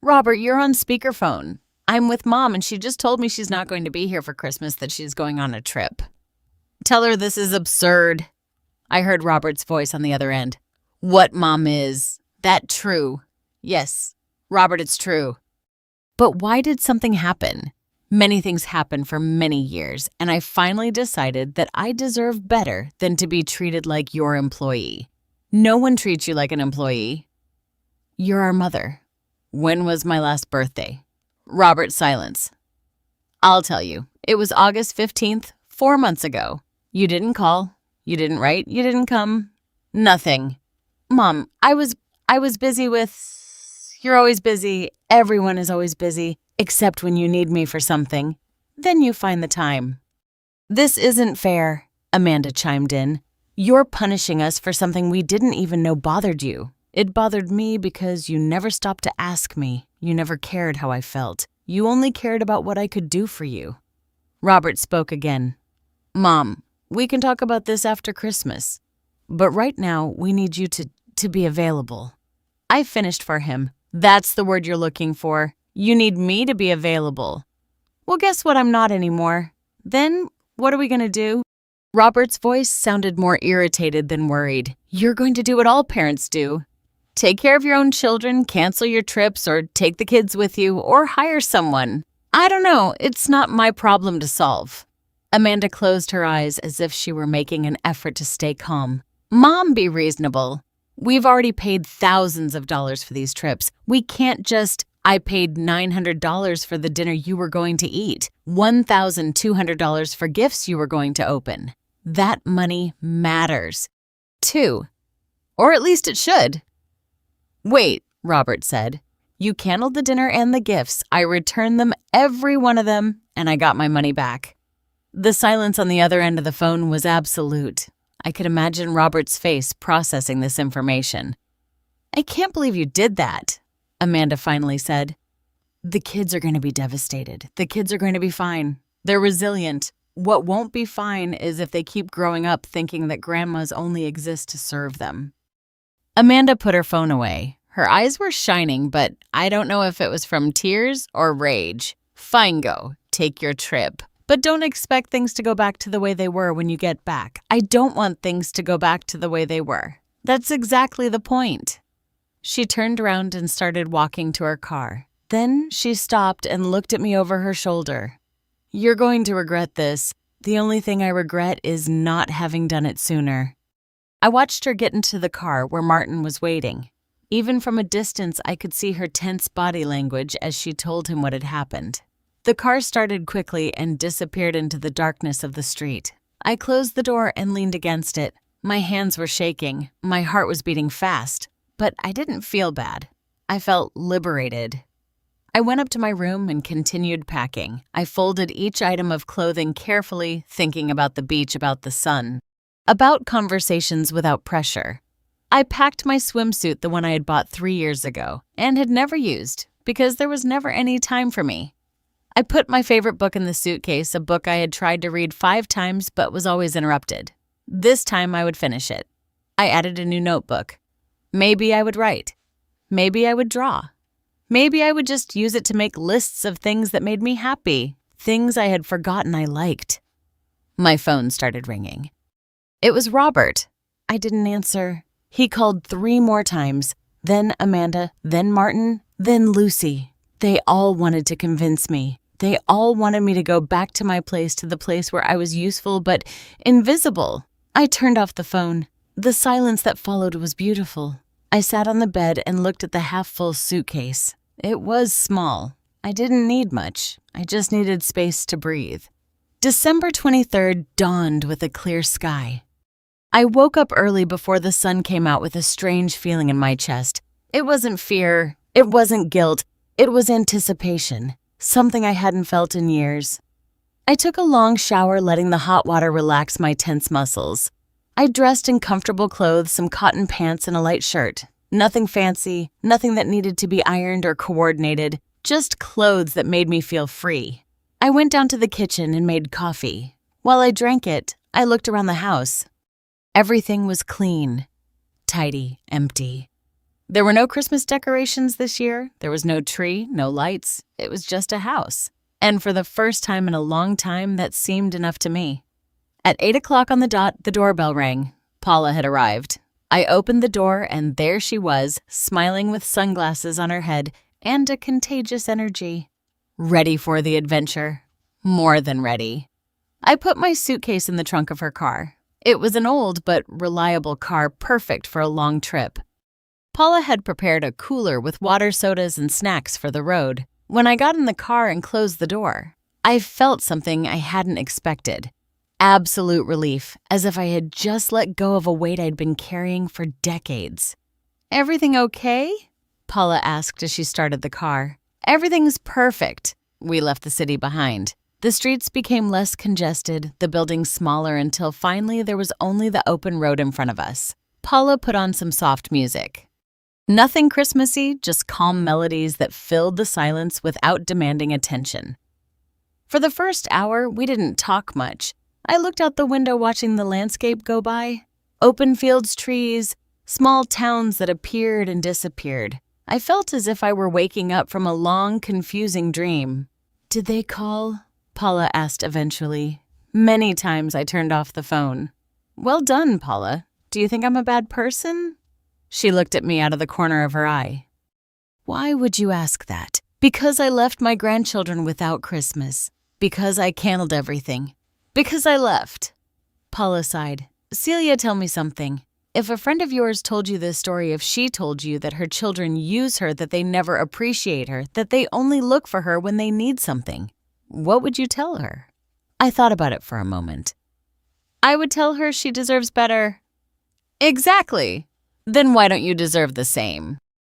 Robert, you're on speakerphone. I'm with Mom, and she just told me she's not going to be here for Christmas, that she's going on a trip. Tell her this is absurd. I heard Robert's voice on the other end. What Mom is? That true? Yes. Robert, it's true. But why did something happen? Many things happened for many years, and I finally decided that I deserve better than to be treated like your employee. No one treats you like an employee. You're our mother. When was my last birthday? Robert, silence. I'll tell you. It was August 15th, 4 months ago. You didn't call. You didn't write. You didn't come. Nothing. Mom, I was busy with... You're always busy. Everyone is always busy, except when you need me for something. Then you find the time. This isn't fair, Amanda chimed in. You're punishing us for something we didn't even know bothered you. It bothered me because you never stopped to ask me. You never cared how I felt. You only cared about what I could do for you. Robert spoke again. Mom, we can talk about this after Christmas. But right now, we need you to be available. I finished for him. That's the word you're looking for. You need me to be available. Well, guess what? I'm not anymore. Then, what are we going to do? Robert's voice sounded more irritated than worried. You're going to do what all parents do. Take care of your own children, cancel your trips, or take the kids with you, or hire someone. I don't know. It's not my problem to solve. Amanda closed her eyes as if she were making an effort to stay calm. Mom, be reasonable. We've already paid thousands of dollars for these trips. We can't just... I paid $900 for the dinner you were going to eat, $1,200 for gifts you were going to open. That money matters, too. Or at least it should. Wait, Robert said. You canceled the dinner and the gifts. I returned them, every one of them, and I got my money back. The silence on the other end of the phone was absolute. I could imagine Robert's face processing this information. I can't believe you did that, Amanda finally said. The kids are going to be devastated. The kids are going to be fine. They're resilient. What won't be fine is if they keep growing up thinking that grandmas only exist to serve them. Amanda put her phone away. Her eyes were shining, but I don't know if it was from tears or rage. Fine, go. Take your trip. But don't expect things to go back to the way they were when you get back. I don't want things to go back to the way they were. That's exactly the point. She turned around and started walking to her car. Then she stopped and looked at me over her shoulder. "You're going to regret this. The only thing I regret is not having done it sooner." I watched her get into the car where Martin was waiting. Even from a distance, I could see her tense body language as she told him what had happened. The car started quickly and disappeared into the darkness of the street. I closed the door and leaned against it. My hands were shaking. My heart was beating fast. But I didn't feel bad. I felt liberated. I went up to my room and continued packing. I folded each item of clothing carefully, thinking about the beach, about the sun, about conversations without pressure. I packed my swimsuit, the one I had bought 3 years ago, and had never used, because there was never any time for me. I put my favorite book in the suitcase, a book I had tried to read 5 times but was always interrupted. This time I would finish it. I added a new notebook. Maybe I would write. Maybe I would draw. Maybe I would just use it to make lists of things that made me happy, things I had forgotten I liked. My phone started ringing. It was Robert. I didn't answer. He called 3 more times, then Amanda, then Martin, then Lucy. They all wanted to convince me. They all wanted me to go back to my place, to the place where I was useful but invisible. I turned off the phone. The silence that followed was beautiful. I sat on the bed and looked at the half-full suitcase. It was small. I didn't need much. I just needed space to breathe. December 23rd dawned with a clear sky. I woke up early before the sun came out with a strange feeling in my chest. It wasn't fear. It wasn't guilt. It was anticipation, something I hadn't felt in years. I took a long shower, letting the hot water relax my tense muscles. I dressed in comfortable clothes, some cotton pants and a light shirt. Nothing fancy, nothing that needed to be ironed or coordinated, just clothes that made me feel free. I went down to the kitchen and made coffee. While I drank it, I looked around the house. Everything was clean, tidy, empty. There were no Christmas decorations this year. There was no tree, no lights. It was just a house. And for the first time in a long time, that seemed enough to me. At 8 o'clock on the dot, the doorbell rang. Paula had arrived. I opened the door, and there she was, smiling with sunglasses on her head and a contagious energy. Ready for the adventure. More than ready. I put my suitcase in the trunk of her car. It was an old but reliable car, perfect for a long trip. Paula had prepared a cooler with water, sodas, and snacks for the road. When I got in the car and closed the door, I felt something I hadn't expected. Absolute relief, as if I had just let go of a weight I'd been carrying for decades. "Everything okay?" Paula asked as she started the car. "Everything's perfect." We left the city behind. The streets became less congested, the buildings smaller, until finally there was only the open road in front of us. Paula put on some soft music. Nothing Christmassy, just calm melodies that filled the silence without demanding attention. For the first hour, we didn't talk much. I looked out the window watching the landscape go by. Open fields, trees, small towns that appeared and disappeared. I felt as if I were waking up from a long, confusing dream. "Did they call?" Paula asked eventually. Many times I turned off the phone. "Well done, Paula. Do you think I'm a bad person?" She looked at me out of the corner of her eye. "Why would you ask that?" "Because I left my grandchildren without Christmas. Because I canceled everything. Because I left." Paula sighed. "Celia, tell me something. If a friend of yours told you this story, if she told you that her children use her, that they never appreciate her, that they only look for her when they need something, what would you tell her?" I thought about it for a moment. "I would tell her she deserves better." "Exactly. Then why don't you deserve the same?"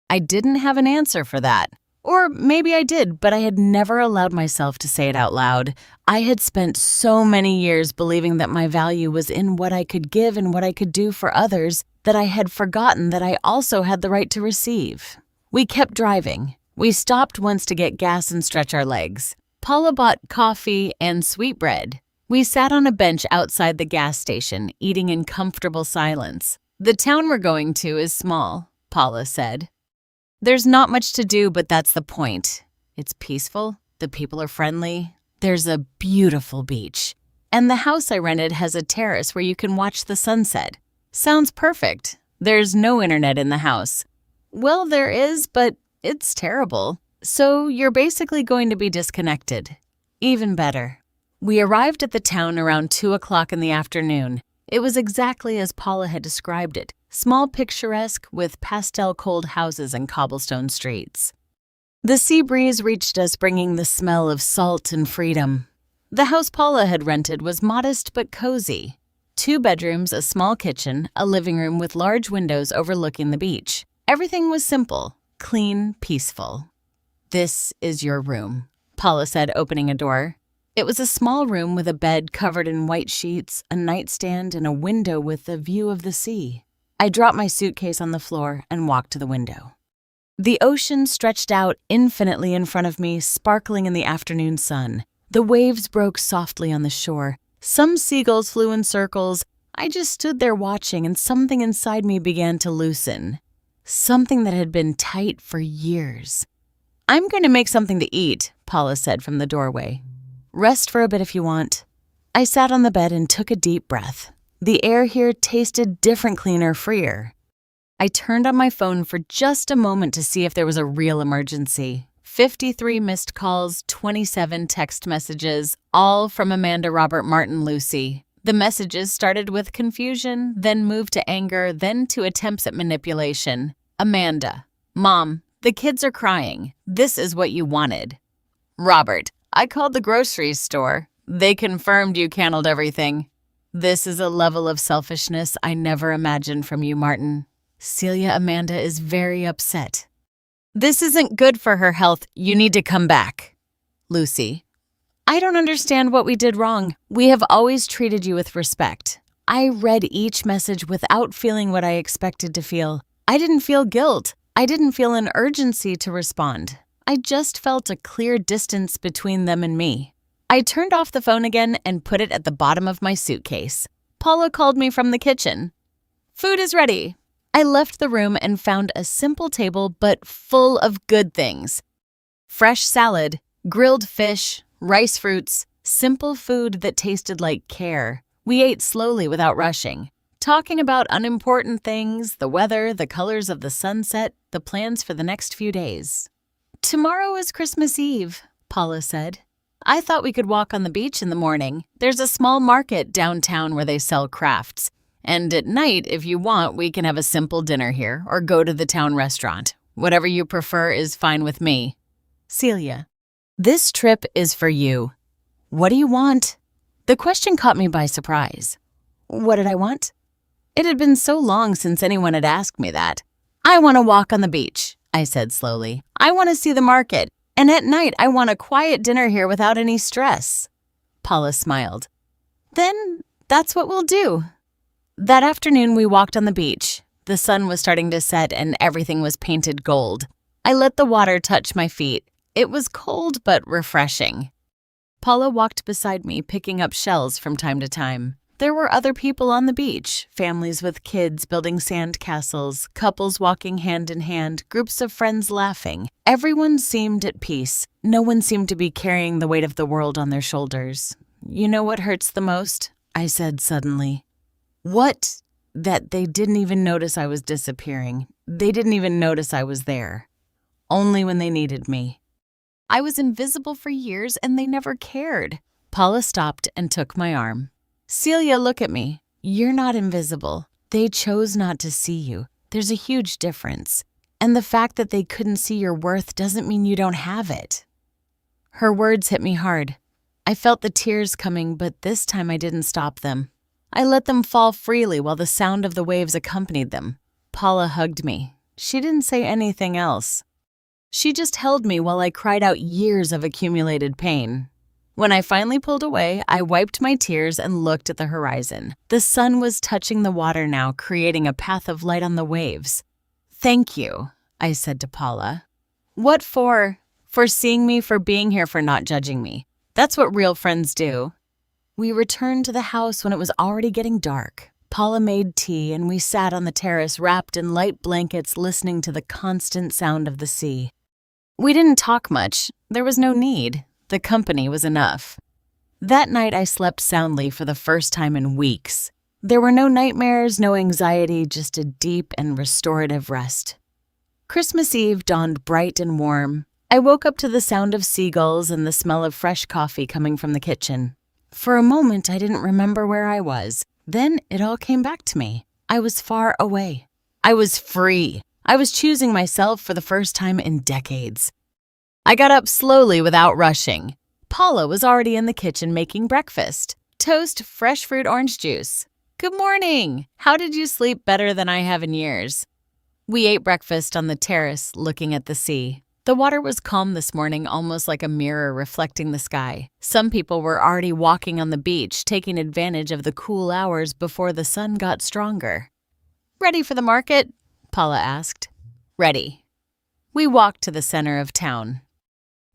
I didn't have an answer for that. Or maybe I did, but I had never allowed myself to say it out loud. I had spent so many years believing that my value was in what I could give and what I could do for others that I had forgotten that I also had the right to receive. We kept driving. We stopped once to get gas and stretch our legs. Paula bought coffee and sweetbread. We sat on a bench outside the gas station, eating in comfortable silence. "The town we're going to is small," Paula said. "There's not much to do, but that's the point. It's peaceful, the people are friendly, there's a beautiful beach. And the house I rented has a terrace where you can watch the sunset. Sounds perfect. There's no internet in the house. Well, there is, but it's terrible. So you're basically going to be disconnected. Even better. We arrived at the town around 2 o'clock in the afternoon. It was exactly as Paula had described it, small picturesque with pastel cold houses and cobblestone streets. The sea breeze reached us bringing the smell of salt and freedom. The house Paula had rented was modest but cozy. 2 bedrooms, a small kitchen, a living room with large windows overlooking the beach. Everything was simple, clean, peaceful. "This is your room," Paula said, opening a door. It was a small room with a bed covered in white sheets, a nightstand, and a window with a view of the sea. I dropped my suitcase on the floor and walked to the window. The ocean stretched out infinitely in front of me, sparkling in the afternoon sun. The waves broke softly on the shore. Some seagulls flew in circles. I just stood there watching, and something inside me began to loosen. Something that had been tight for years. "I'm going to make something to eat," Paula said from the doorway. "Rest for a bit if you want." I sat on the bed and took a deep breath. The air here tasted different, cleaner, freer. I turned on my phone for just a moment to see if there was a real emergency. 53 missed calls, 27 text messages, all from Amanda Robert Martin Lucy. The messages started with confusion, then moved to anger, then to attempts at manipulation. "Amanda, Mom, the kids are crying. This is what you wanted." "Robert, I called the grocery store. They confirmed you canceled everything." "This is a level of selfishness I never imagined from you, Martin. Celia, Amanda is very upset." "This isn't good for her health. You need to come back." "Lucy, I don't understand what we did wrong. We have always treated you with respect. I read each message without feeling what I expected to feel. I didn't feel guilt. I didn't feel an urgency to respond. I just felt a clear distance between them and me." I turned off the phone again and put it at the bottom of my suitcase. Paula called me from the kitchen. "Food is ready." I left the room and found a simple table but full of good things. Fresh salad, grilled fish, rice fruits, simple food that tasted like care. We ate slowly without rushing, talking about unimportant things, the weather, the colors of the sunset, the plans for the next few days. "Tomorrow is Christmas Eve," Paula said. "I thought we could walk on the beach in the morning. There's a small market downtown where they sell crafts. And at night, if you want, we can have a simple dinner here or go to the town restaurant. Whatever you prefer is fine with me." "Celia, this trip is for you. What do you want?" The question caught me by surprise. What did I want? It had been so long since anyone had asked me that. "I want to walk on the beach," I said slowly. "I want to see the market. And at night, I want a quiet dinner here without any stress." Paula smiled. "Then that's what we'll do." That afternoon, we walked on the beach. The sun was starting to set and everything was painted gold. I let the water touch my feet. It was cold but refreshing. Paula walked beside me, picking up shells from time to time. There were other people on the beach, families with kids building sand castles, couples walking hand in hand, groups of friends laughing. Everyone seemed at peace. No one seemed to be carrying the weight of the world on their shoulders. "You know what hurts the most?" I said suddenly. "What?" "That they didn't even notice I was disappearing. They didn't even notice I was there. Only when they needed me. I was invisible for years and they never cared." Paula stopped and took my arm. "Celia, look at me. You're not invisible. They chose not to see you. There's a huge difference. And the fact that they couldn't see your worth doesn't mean you don't have it." Her words hit me hard. I felt the tears coming, but this time I didn't stop them. I let them fall freely while the sound of the waves accompanied them. Paula hugged me. She didn't say anything else. She just held me while I cried out years of accumulated pain. When I finally pulled away, I wiped my tears and looked at the horizon. The sun was touching the water now, creating a path of light on the waves. "Thank you," I said to Paula. "What for?" "For seeing me, for being here, for not judging me. That's what real friends do." We returned to the house when it was already getting dark. Paula made tea and we sat on the terrace wrapped in light blankets listening to the constant sound of the sea. We didn't talk much. There was no need. The company was enough. That night I slept soundly for the first time in weeks. There were no nightmares, no anxiety, just a deep and restorative rest. Christmas Eve dawned bright and warm. I woke up to the sound of seagulls and the smell of fresh coffee coming from the kitchen. For a moment, I didn't remember where I was. Then it all came back to me. I was far away. I was free. I was choosing myself for the first time in decades. I got up slowly without rushing. Paula was already in the kitchen making breakfast. Toast, fresh fruit, orange juice. Good morning. How did you sleep better than I have in years? We ate breakfast on the terrace, looking at the sea. The water was calm this morning, almost like a mirror reflecting the sky. Some people were already walking on the beach, taking advantage of the cool hours before the sun got stronger. Ready for the market? Paula asked. Ready. We walked to the center of town.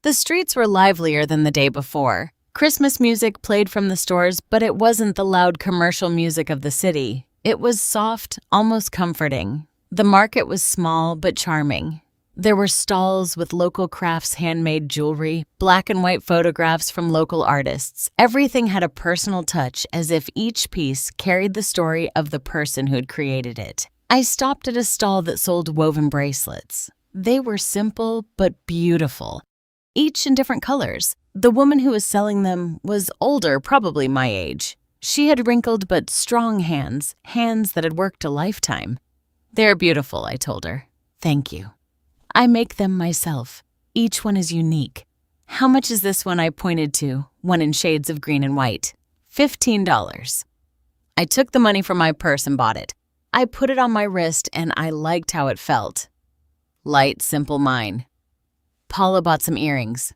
The streets were livelier than the day before. Christmas music played from the stores, but it wasn't the loud commercial music of the city. It was soft, almost comforting. The market was small but charming. There were stalls with local crafts, handmade jewelry, black and white photographs from local artists. Everything had a personal touch, as if each piece carried the story of the person who'd created it. I stopped at a stall that sold woven bracelets. They were simple but beautiful, each in different colors. The woman who was selling them was older, probably my age. She had wrinkled but strong hands, hands that had worked a lifetime. They're beautiful, I told her. Thank you. I make them myself. Each one is unique. How much is this one I pointed to, one in shades of green and white? $15. I took the money from my purse and bought it. I put it on my wrist and I liked how it felt. Light, simple mine. Paula bought some earrings.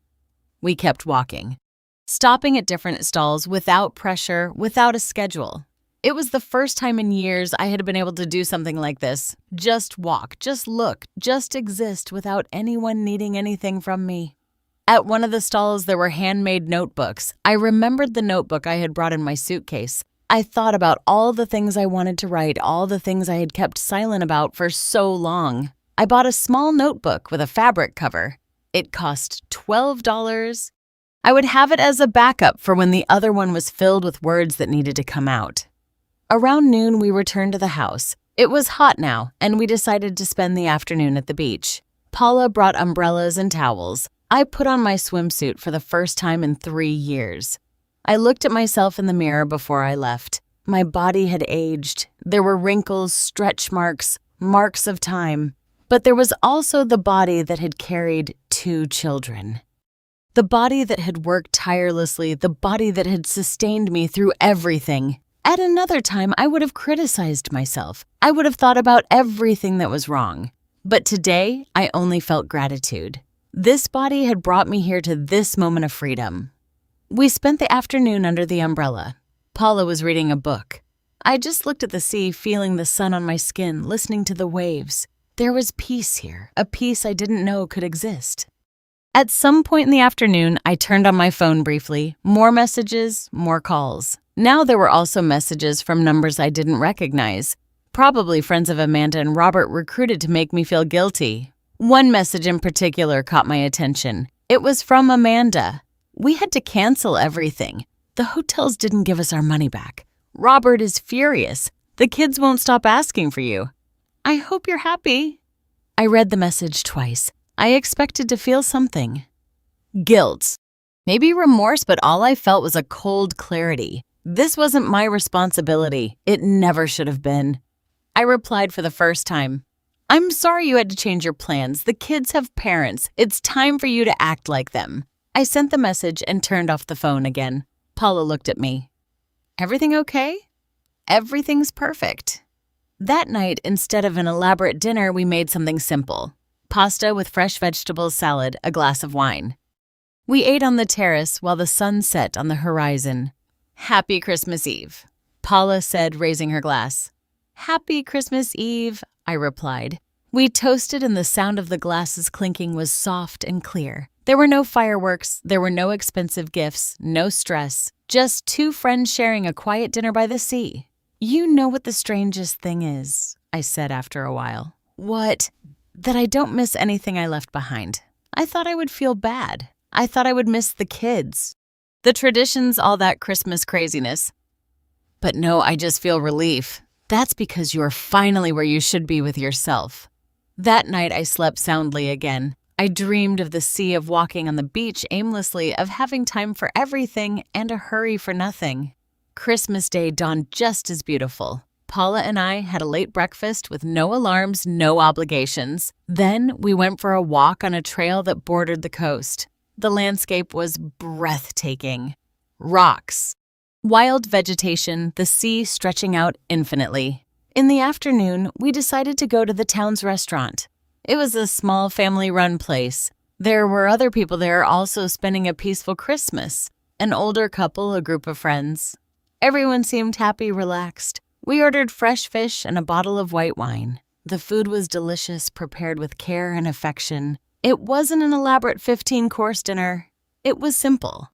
We kept walking, stopping at different stalls without pressure, without a schedule. It was the first time in years I had been able to do something like this. Just walk, just look, just exist without anyone needing anything from me. At one of the stalls, there were handmade notebooks. I remembered the notebook I had brought in my suitcase. I thought about all the things I wanted to write, all the things I had kept silent about for so long. I bought a small notebook with a fabric cover. It cost $12. I would have it as a backup for when the other one was filled with words that needed to come out. Around noon, we returned to the house. It was hot now, and we decided to spend the afternoon at the beach. Paula brought umbrellas and towels. I put on my swimsuit for the first time in 3 years. I looked at myself in the mirror before I left. My body had aged. There were wrinkles, stretch marks, marks of time. But there was also the body that had carried 2 children. The body that had worked tirelessly, the body that had sustained me through everything. At another time, I would have criticized myself. I would have thought about everything that was wrong. But today, I only felt gratitude. This body had brought me here to this moment of freedom. We spent the afternoon under the umbrella. Paula was reading a book. I just looked at the sea, feeling the sun on my skin, listening to the waves. There was peace here, a peace I didn't know could exist. At some point in the afternoon, I turned on my phone briefly. More messages, more calls. Now there were also messages from numbers I didn't recognize. Probably friends of Amanda and Robert recruited to make me feel guilty. One message in particular caught my attention. It was from Amanda. We had to cancel everything. The hotels didn't give us our money back. Robert is furious. The kids won't stop asking for you. I hope you're happy. I read the message twice. I expected to feel something. Guilt. Maybe remorse, but all I felt was a cold clarity. This wasn't my responsibility. It never should have been. I replied for the first time. I'm sorry you had to change your plans. The kids have parents. It's time for you to act like them. I sent the message and turned off the phone again. Paula looked at me. Everything okay? Everything's perfect. That night, instead of an elaborate dinner, we made something simple. Pasta with fresh vegetables, salad, a glass of wine. We ate on the terrace while the sun set on the horizon. Happy Christmas Eve, Paula said, raising her glass. Happy Christmas Eve, I replied. We toasted and the sound of the glasses clinking was soft and clear. There were no fireworks, there were no expensive gifts, no stress, just 2 friends sharing a quiet dinner by the sea. You know what the strangest thing is, I said after a while. What? That I don't miss anything I left behind. I thought I would feel bad. I thought I would miss the kids. The traditions, all that Christmas craziness. But no, I just feel relief. That's because you're finally where you should be with yourself. That night I slept soundly again. I dreamed of the sea, of walking on the beach aimlessly, of having time for everything and a hurry for nothing. Christmas Day dawned just as beautiful. Paula and I had a late breakfast with no alarms, no obligations. Then we went for a walk on a trail that bordered the coast. The landscape was breathtaking. Rocks, wild vegetation, the sea stretching out infinitely. In the afternoon, we decided to go to the town's restaurant. It was a small family-run place. There were other people there also spending a peaceful Christmas. An older couple, a group of friends. Everyone seemed happy, relaxed. We ordered fresh fish and a bottle of white wine. The food was delicious, prepared with care and affection. It wasn't an elaborate 15-course dinner. It was simple.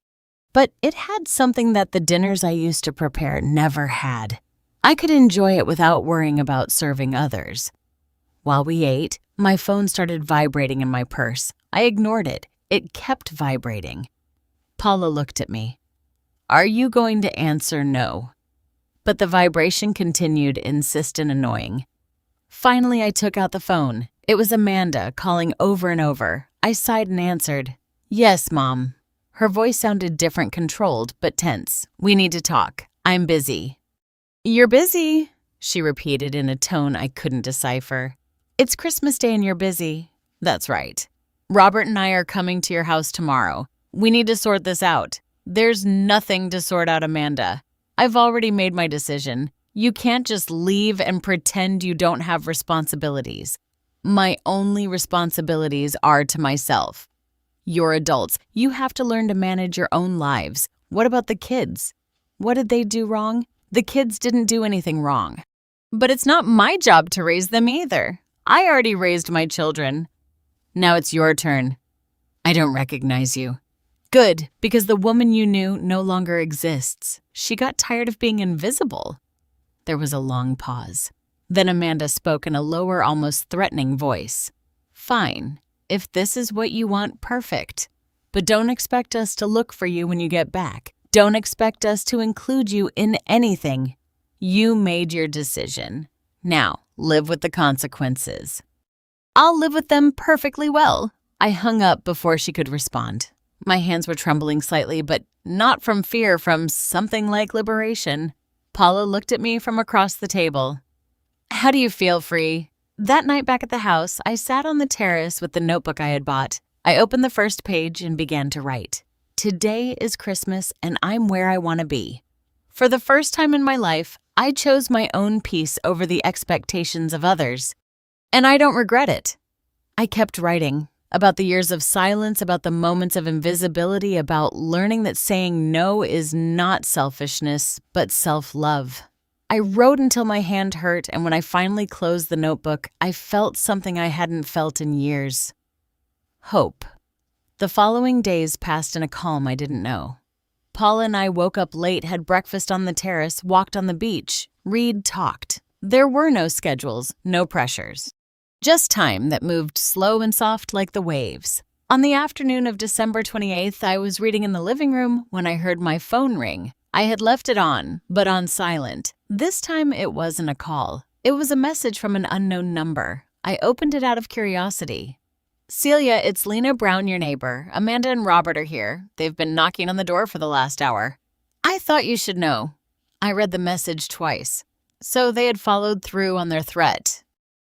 But it had something that the dinners I used to prepare never had. I could enjoy it without worrying about serving others. While we ate, my phone started vibrating in my purse. I ignored it. It kept vibrating. Paula looked at me. "Are you going to answer no?" But the vibration continued, insistent, annoying. Finally, I took out the phone. It was Amanda calling over and over. I sighed and answered, "Yes, Mom." Her voice sounded different, controlled, but tense. "We need to talk. I'm busy." "You're busy," she repeated in a tone I couldn't decipher. "It's Christmas Day and you're busy." "That's right. Robert and I are coming to your house tomorrow. We need to sort this out." "There's nothing to sort out, Amanda. I've already made my decision. You can't just leave and pretend you don't have responsibilities. My only responsibilities are to myself. You're adults. You have to learn to manage your own lives. What about the kids? What did they do wrong? The kids didn't do anything wrong. But it's not my job to raise them either. I already raised my children. Now it's your turn. I don't recognize you." "Good, because the woman you knew no longer exists. She got tired of being invisible." There was a long pause. Then Amanda spoke in a lower, almost threatening voice. "Fine. If this is what you want, perfect. But don't expect us to look for you when you get back. Don't expect us to include you in anything. You made your decision. Now, live with the consequences." "I'll live with them perfectly well." I hung up before she could respond. My hands were trembling slightly, but not from fear, from something like liberation. Paula looked at me from across the table. "How do you feel, Free?" That night back at the house, I sat on the terrace with the notebook I had bought. I opened the first page and began to write. Today is Christmas, and I'm where I want to be. For the first time in my life, I chose my own peace over the expectations of others. And I don't regret it. I kept writing. About the years of silence, about the moments of invisibility, about learning that saying no is not selfishness, but self-love. I wrote until my hand hurt, and when I finally closed the notebook, I felt something I hadn't felt in years. Hope. The following days passed in a calm I didn't know. Paula and I woke up late, had breakfast on the terrace, walked on the beach. Read, talked. There were no schedules, no pressures. Just time that moved slow and soft like the waves. On the afternoon of December 28th, I was reading in the living room when I heard my phone ring. I had left it on, but on silent. This time it wasn't a call. It was a message from an unknown number. I opened it out of curiosity. "Celia, it's Lena Brown, your neighbor. Amanda and Robert are here. They've been knocking on the door for the last hour. I thought you should know." I read the message twice. So they had followed through on their threat.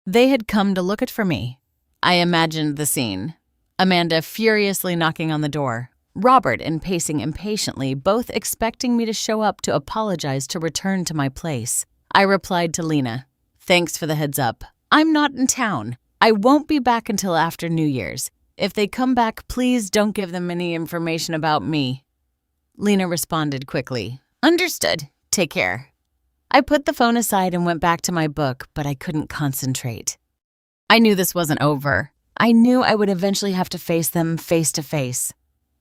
They had come to look for me. I imagined the scene. Amanda furiously knocking on the door. Robert pacing impatiently, both expecting me to show up to apologize to return to my place. I replied to Lena, "Thanks for the heads up. I'm not in town. I won't be back until after New Year's. If they come back, please don't give them any information about me." Lena responded quickly, "Understood. Take care." I put the phone aside and went back to my book, but I couldn't concentrate. I knew this wasn't over. I knew I would eventually have to face them face to face.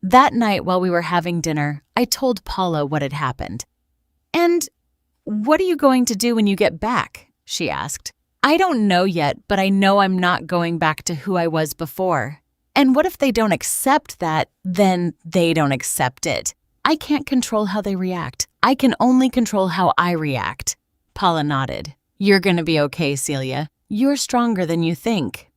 That night while we were having dinner, I told Paula what had happened. "And what are you going to do when you get back?" she asked. "I don't know yet, but I know I'm not going back to who I was before. And what if they don't accept that, then they don't accept it? I can't control how they react. I can only control how I react." Paula nodded. "You're going to be okay, Celia. You're stronger than you think.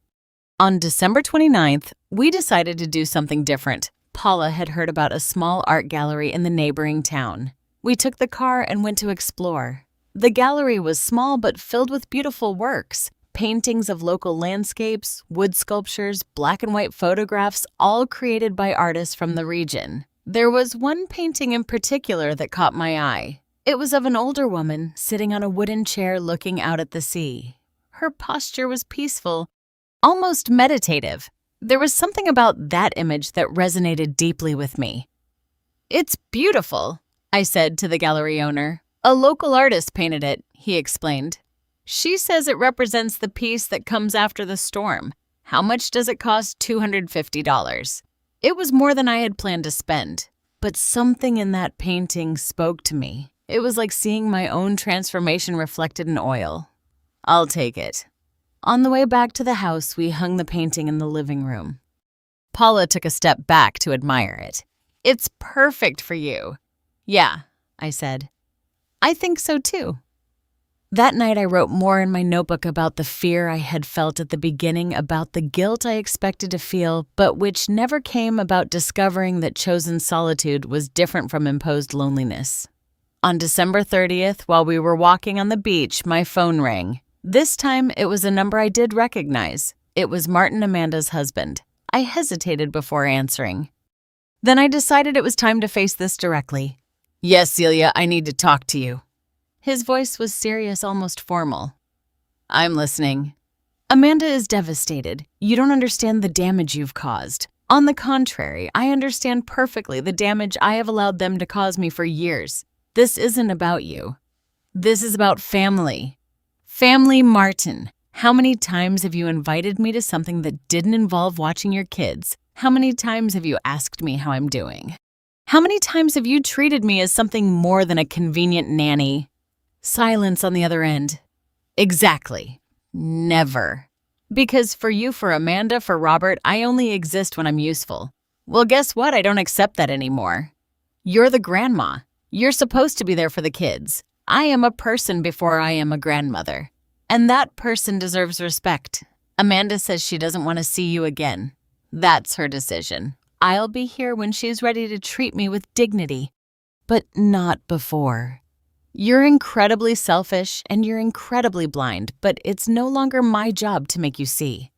On December 29th, we decided to do something different. Paula had heard about a small art gallery in the neighboring town. We took the car and went to explore. The gallery was small but filled with beautiful works. Paintings of local landscapes, wood sculptures, black and white photographs, all created by artists from the region. There was one painting in particular that caught my eye. It was of an older woman sitting on a wooden chair looking out at the sea. Her posture was peaceful, almost meditative. There was something about that image that resonated deeply with me. "It's beautiful," I said to the gallery owner. "A local artist painted it," he explained. "She says it represents the peace that comes after the storm. How much does it cost? $250. It was more than I had planned to spend, but something in that painting spoke to me. It was like seeing my own transformation reflected in oil. "I'll take it." On the way back to the house, we hung the painting in the living room. Paula took a step back to admire it. "It's perfect for you." "Yeah," I said. "I think so too." That night, I wrote more in my notebook about the fear I had felt at the beginning, about the guilt I expected to feel, but which never came, about discovering that chosen solitude was different from imposed loneliness. On December 30th, while we were walking on the beach, my phone rang. This time, it was a number I did recognize. It was Martin, Amanda's husband. I hesitated before answering. Then I decided it was time to face this directly. "Yes, Celia, I need to talk to you." His voice was serious, almost formal. "I'm listening." "Amanda is devastated. You don't understand the damage you've caused. On the contrary, I understand perfectly the damage I have allowed them to cause me for years. This isn't about you. This is about family. Family, Martin. How many times have you invited me to something that didn't involve watching your kids? How many times have you asked me how I'm doing? How many times have you treated me as something more than a convenient nanny?" Silence on the other end. "Exactly. Never. Because for you, for Amanda, for Robert, I only exist when I'm useful. Well, guess what? I don't accept that anymore. You're the grandma. You're supposed to be there for the kids. I am a person before I am a grandmother. And that person deserves respect. Amanda says she doesn't want to see you again. That's her decision. I'll be here when she's ready to treat me with dignity, but not before. You're incredibly selfish and you're incredibly blind, but it's no longer my job to make you see."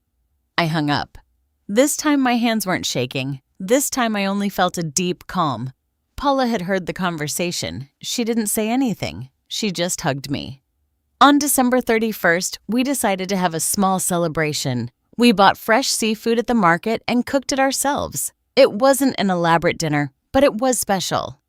I hung up. This time my hands weren't shaking. This time I only felt a deep calm. Paula had heard the conversation. She didn't say anything. She just hugged me. On December 31st, we decided to have a small celebration. We bought fresh seafood at the market and cooked it ourselves. It wasn't an elaborate dinner, but it was special.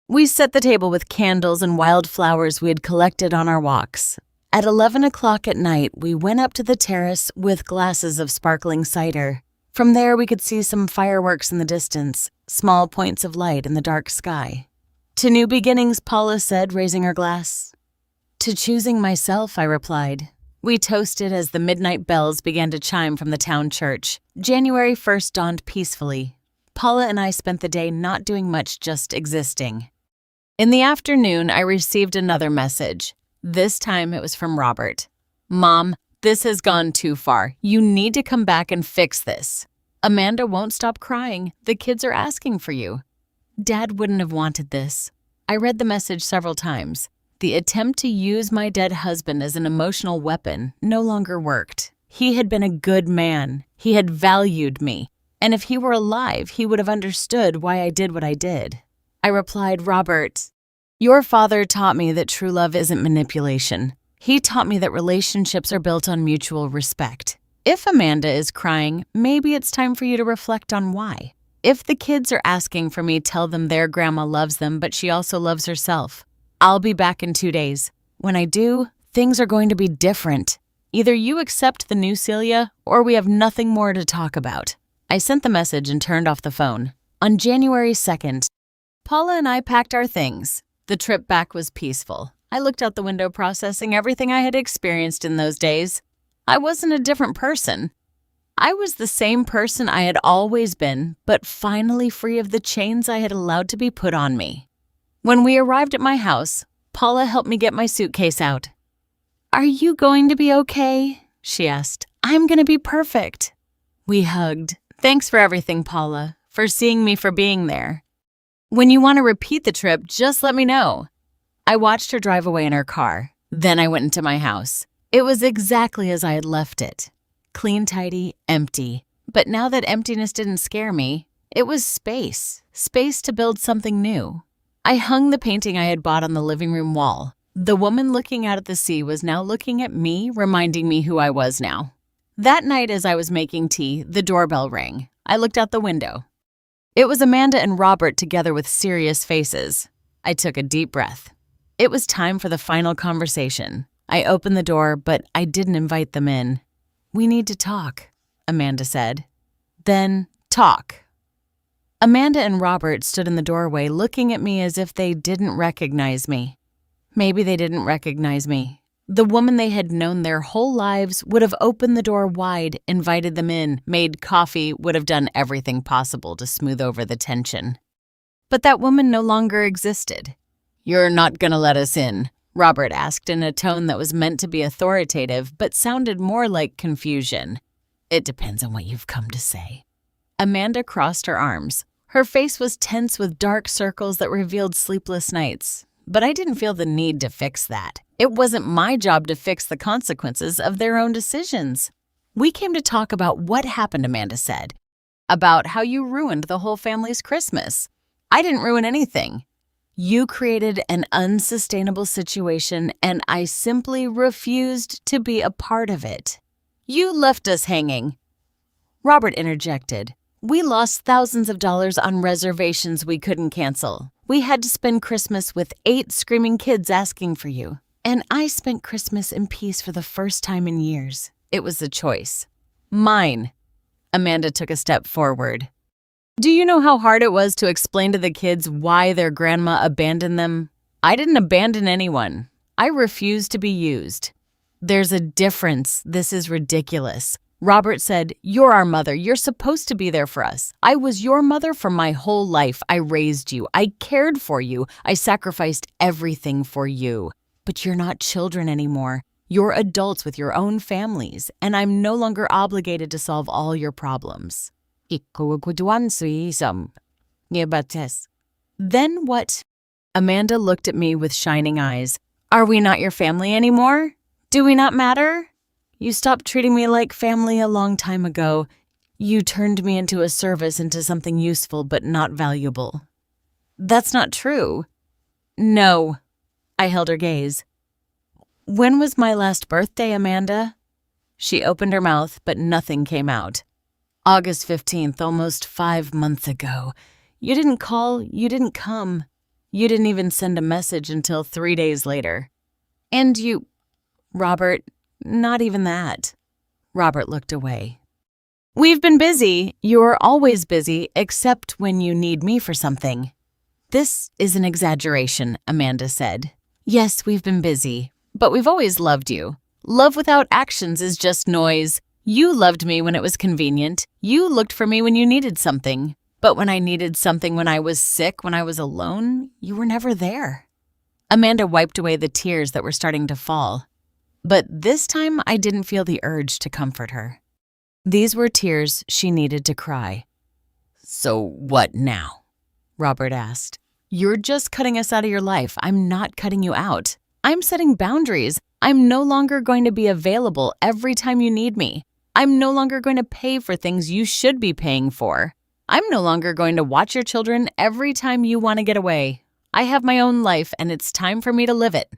We set the table with candles and wild flowers we had collected on our walks. At 11 o'clock at night, we went up to the terrace with glasses of sparkling cider. From there, we could see some fireworks in the distance, small points of light in the dark sky. "To new beginnings," Paula said, raising her glass. "To choosing myself," I replied. We toasted as the midnight bells began to chime from the town church. January 1st dawned peacefully. Paula and I spent the day not doing much, just existing. In the afternoon, I received another message. This time it was from Robert. "Mom, this has gone too far. You need to come back and fix this. Amanda won't stop crying. The kids are asking for you. Dad wouldn't have wanted this." I read the message several times. The attempt to use my dead husband as an emotional weapon no longer worked. He had been a good man. He had valued me. And if he were alive, he would have understood why I did what I did. I replied, "Robert, your father taught me that true love isn't manipulation. He taught me that relationships are built on mutual respect. If Amanda is crying, maybe it's time for you to reflect on why. If the kids are asking for me, tell them their grandma loves them, but she also loves herself. I'll be back in 2 days. When I do, things are going to be different. Either you accept the new Celia, or we have nothing more to talk about." I sent the message and turned off the phone. On January 2nd, Paula and I packed our things. The trip back was peaceful. I looked out the window processing everything I had experienced in those days. I wasn't a different person. I was the same person I had always been, but finally free of the chains I had allowed to be put on me. When we arrived at my house, Paula helped me get my suitcase out. "Are you going to be okay?" she asked. "I'm going to be perfect." We hugged. Thanks for everything, Paula, for seeing me for being there. When you want to repeat the trip, just let me know. I watched her drive away in her car. Then I went into my house. It was exactly as I had left it. Clean, tidy, empty. But now that emptiness didn't scare me, it was space. Space to build something new. I hung the painting I had bought on the living room wall. The woman looking out at the sea was now looking at me, reminding me who I was now. That night as I was making tea, the doorbell rang. I looked out the window. It was Amanda and Robert together with serious faces. I took a deep breath. It was time for the final conversation. I opened the door, but I didn't invite them in. We need to talk, Amanda said. Then talk. Amanda and Robert stood in the doorway looking at me as if they didn't recognize me. Maybe they didn't recognize me. The woman they had known their whole lives would have opened the door wide, invited them in, made coffee, would have done everything possible to smooth over the tension. But that woman no longer existed. "You're not gonna let us in?" Robert asked in a tone that was meant to be authoritative but sounded more like confusion. "It depends on what you've come to say." Amanda crossed her arms. Her face was tense with dark circles that revealed sleepless nights. But I didn't feel the need to fix that. It wasn't my job to fix the consequences of their own decisions. We came to talk about what happened, Amanda said. About how you ruined the whole family's Christmas. I didn't ruin anything. You created an unsustainable situation, and I simply refused to be a part of it. You left us hanging. Robert interjected. We lost thousands of dollars on reservations we couldn't cancel. We had to spend Christmas with 8 screaming kids asking for you. And I spent Christmas in peace for the first time in years. It was a choice. Mine. Amanda took a step forward. Do you know how hard it was to explain to the kids why their grandma abandoned them? I didn't abandon anyone. I refused to be used. There's a difference. This is ridiculous. Robert said, "You're our mother. You're supposed to be there for us. I was your mother for my whole life. I raised you. I cared for you. I sacrificed everything for you. But you're not children anymore. You're adults with your own families, and I'm no longer obligated to solve all your problems." Then what? Amanda looked at me with shining eyes. Are we not your family anymore? Do we not matter? You stopped treating me like family a long time ago. You turned me into a service, into something useful but not valuable. That's not true. No. I held her gaze. When was my last birthday, Amanda? She opened her mouth, but nothing came out. August 15th, almost 5 months ago. You didn't call, you didn't come. You didn't even send a message until 3 days later. And you, Robert, not even that. Robert looked away. We've been busy. You're always busy, except when you need me for something. This is an exaggeration, Amanda said. Yes, we've been busy, but we've always loved you. Love without actions is just noise. You loved me when it was convenient. You looked for me when you needed something. But when I needed something, when I was sick, when I was alone, you were never there. Amanda wiped away the tears that were starting to fall. But this time, I didn't feel the urge to comfort her. These were tears she needed to cry. So what now? Robert asked. You're just cutting us out of your life. I'm not cutting you out. I'm setting boundaries. I'm no longer going to be available every time you need me. I'm no longer going to pay for things you should be paying for. I'm no longer going to watch your children every time you want to get away. I have my own life, and it's time for me to live it.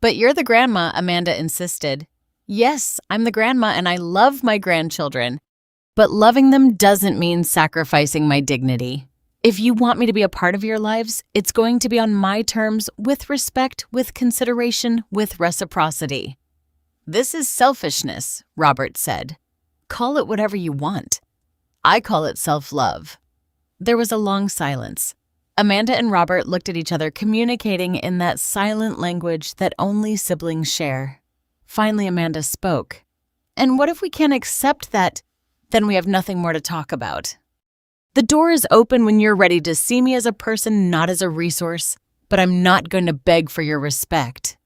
But you're the grandma, Amanda insisted. Yes, I'm the grandma, and I love my grandchildren. But loving them doesn't mean sacrificing my dignity. If you want me to be a part of your lives, it's going to be on my terms, with respect, with consideration, with reciprocity. This is selfishness, Robert said. Call it whatever you want. I call it self-love. There was a long silence. Amanda and Robert looked at each other, communicating in that silent language that only siblings share. Finally, Amanda spoke. And what if we can't accept that? Then we have nothing more to talk about. The door is open when you're ready to see me as a person, not as a resource. But I'm not going to beg for your respect.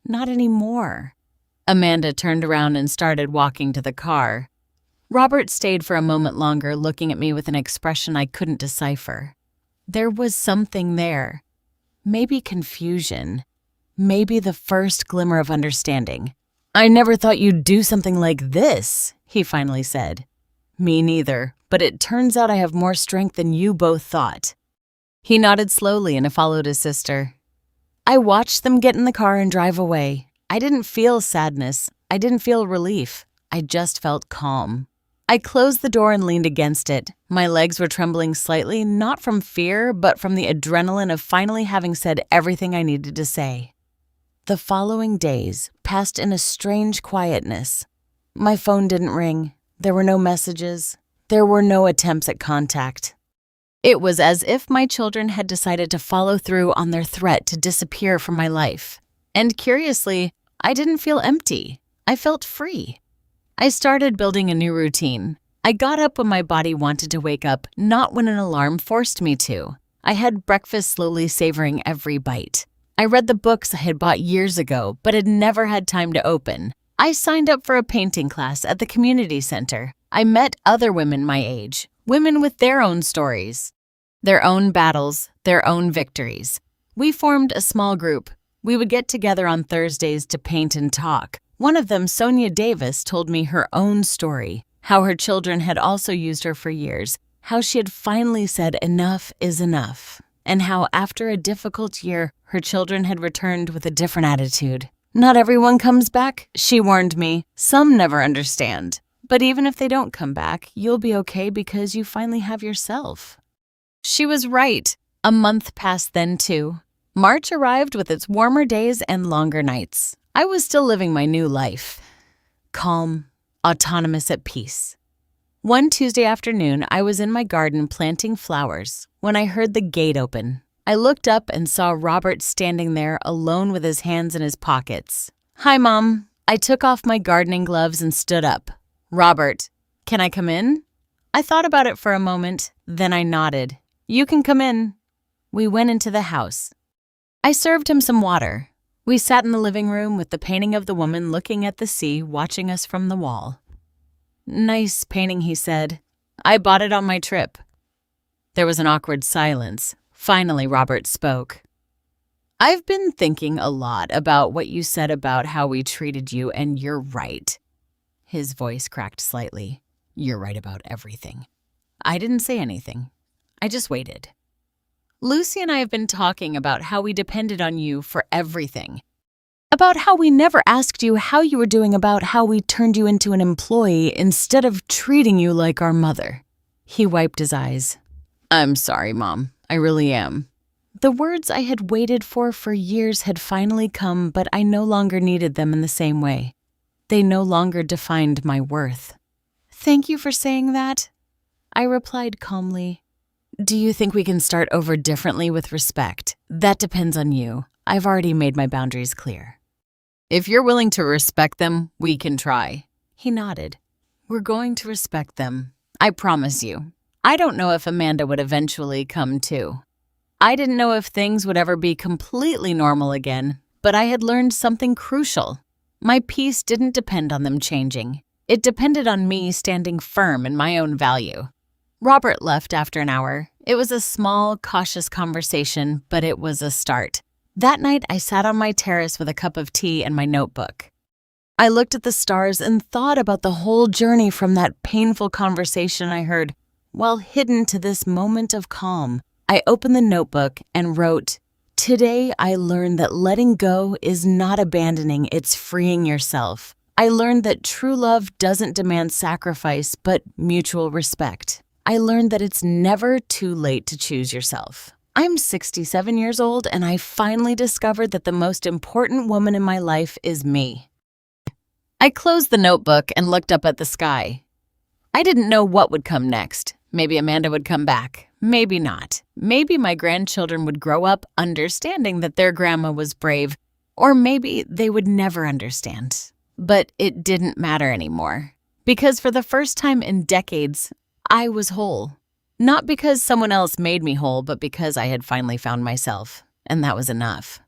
Not anymore. Amanda turned around and started walking to the car. Robert stayed for a moment longer, looking at me with an expression I couldn't decipher. There was something there. Maybe confusion. Maybe the first glimmer of understanding. "I never thought you'd do something like this," he finally said. "Me neither, but it turns out I have more strength than you both thought." He nodded slowly and followed his sister. I watched them get in the car and drive away. I didn't feel sadness. I didn't feel relief. I just felt calm. I closed the door and leaned against it. My legs were trembling slightly, not from fear, but from the adrenaline of finally having said everything I needed to say. The following days passed in a strange quietness. My phone didn't ring. There were no messages. There were no attempts at contact. It was as if my children had decided to follow through on their threat to disappear from my life. And curiously, I didn't feel empty. I felt free. I started building a new routine. I got up when my body wanted to wake up, not when an alarm forced me to. I had breakfast, slowly savoring every bite. I read the books I had bought years ago, but had never had time to open. I signed up for a painting class at the community center. I met other women my age, women with their own stories, their own battles, their own victories. We formed a small group. We would get together on Thursdays to paint and talk. One of them, Sonia Davis, told me her own story, how her children had also used her for years, how she had finally said enough is enough, and how after a difficult year, her children had returned with a different attitude. "Not everyone comes back," she warned me. "Some never understand. But even if they don't come back, you'll be okay because you finally have yourself." She was right. A month passed then, too. March arrived with its warmer days and longer nights. I was still living my new life. Calm, autonomous, at peace. One Tuesday afternoon, I was in my garden planting flowers when I heard the gate open. I looked up and saw Robert standing there alone with his hands in his pockets. "Hi, Mom." I took off my gardening gloves and stood up. "Robert, can I come in?" I thought about it for a moment, then I nodded. "You can come in." We went into the house. I served him some water. We sat in the living room with the painting of the woman looking at the sea, watching us from the wall. "Nice painting," he said. "I bought it on my trip." There was an awkward silence. Finally, Robert spoke. "I've been thinking a lot about what you said about how we treated you, and you're right." His voice cracked slightly. "You're right about everything." I didn't say anything. I just waited. "Lucy and I have been talking about how we depended on you for everything. About how we never asked you how you were doing, about how we turned you into an employee instead of treating you like our mother." He wiped his eyes. "I'm sorry, Mom. I really am." The words I had waited for years had finally come, but I no longer needed them in the same way. They no longer defined my worth. "Thank you for saying that," I replied calmly. "Do you think we can start over differently with respect? That depends on you. I've already made my boundaries clear." "If you're willing to respect them, we can try." He nodded. "We're going to respect them. I promise you. I don't know if Amanda would eventually come too. I didn't know if things would ever be completely normal again, but I had learned something crucial. My peace didn't depend on them changing. It depended on me standing firm in my own value." Robert left after an hour. It was a small, cautious conversation, but it was a start. That night, I sat on my terrace with a cup of tea and my notebook. I looked at the stars and thought about the whole journey from that painful conversation I heard, while hidden to this moment of calm. I opened the notebook and wrote, "Today I learned that letting go is not abandoning, it's freeing yourself. I learned that true love doesn't demand sacrifice, but mutual respect. I learned that it's never too late to choose yourself. I'm 67 years old, and I finally discovered that the most important woman in my life is me." I closed the notebook and looked up at the sky. I didn't know what would come next. Maybe Amanda would come back. Maybe not. Maybe my grandchildren would grow up understanding that their grandma was brave, or maybe they would never understand. But it didn't matter anymore, because for the first time in decades, I was whole. Not because someone else made me whole, but because I had finally found myself, and that was enough.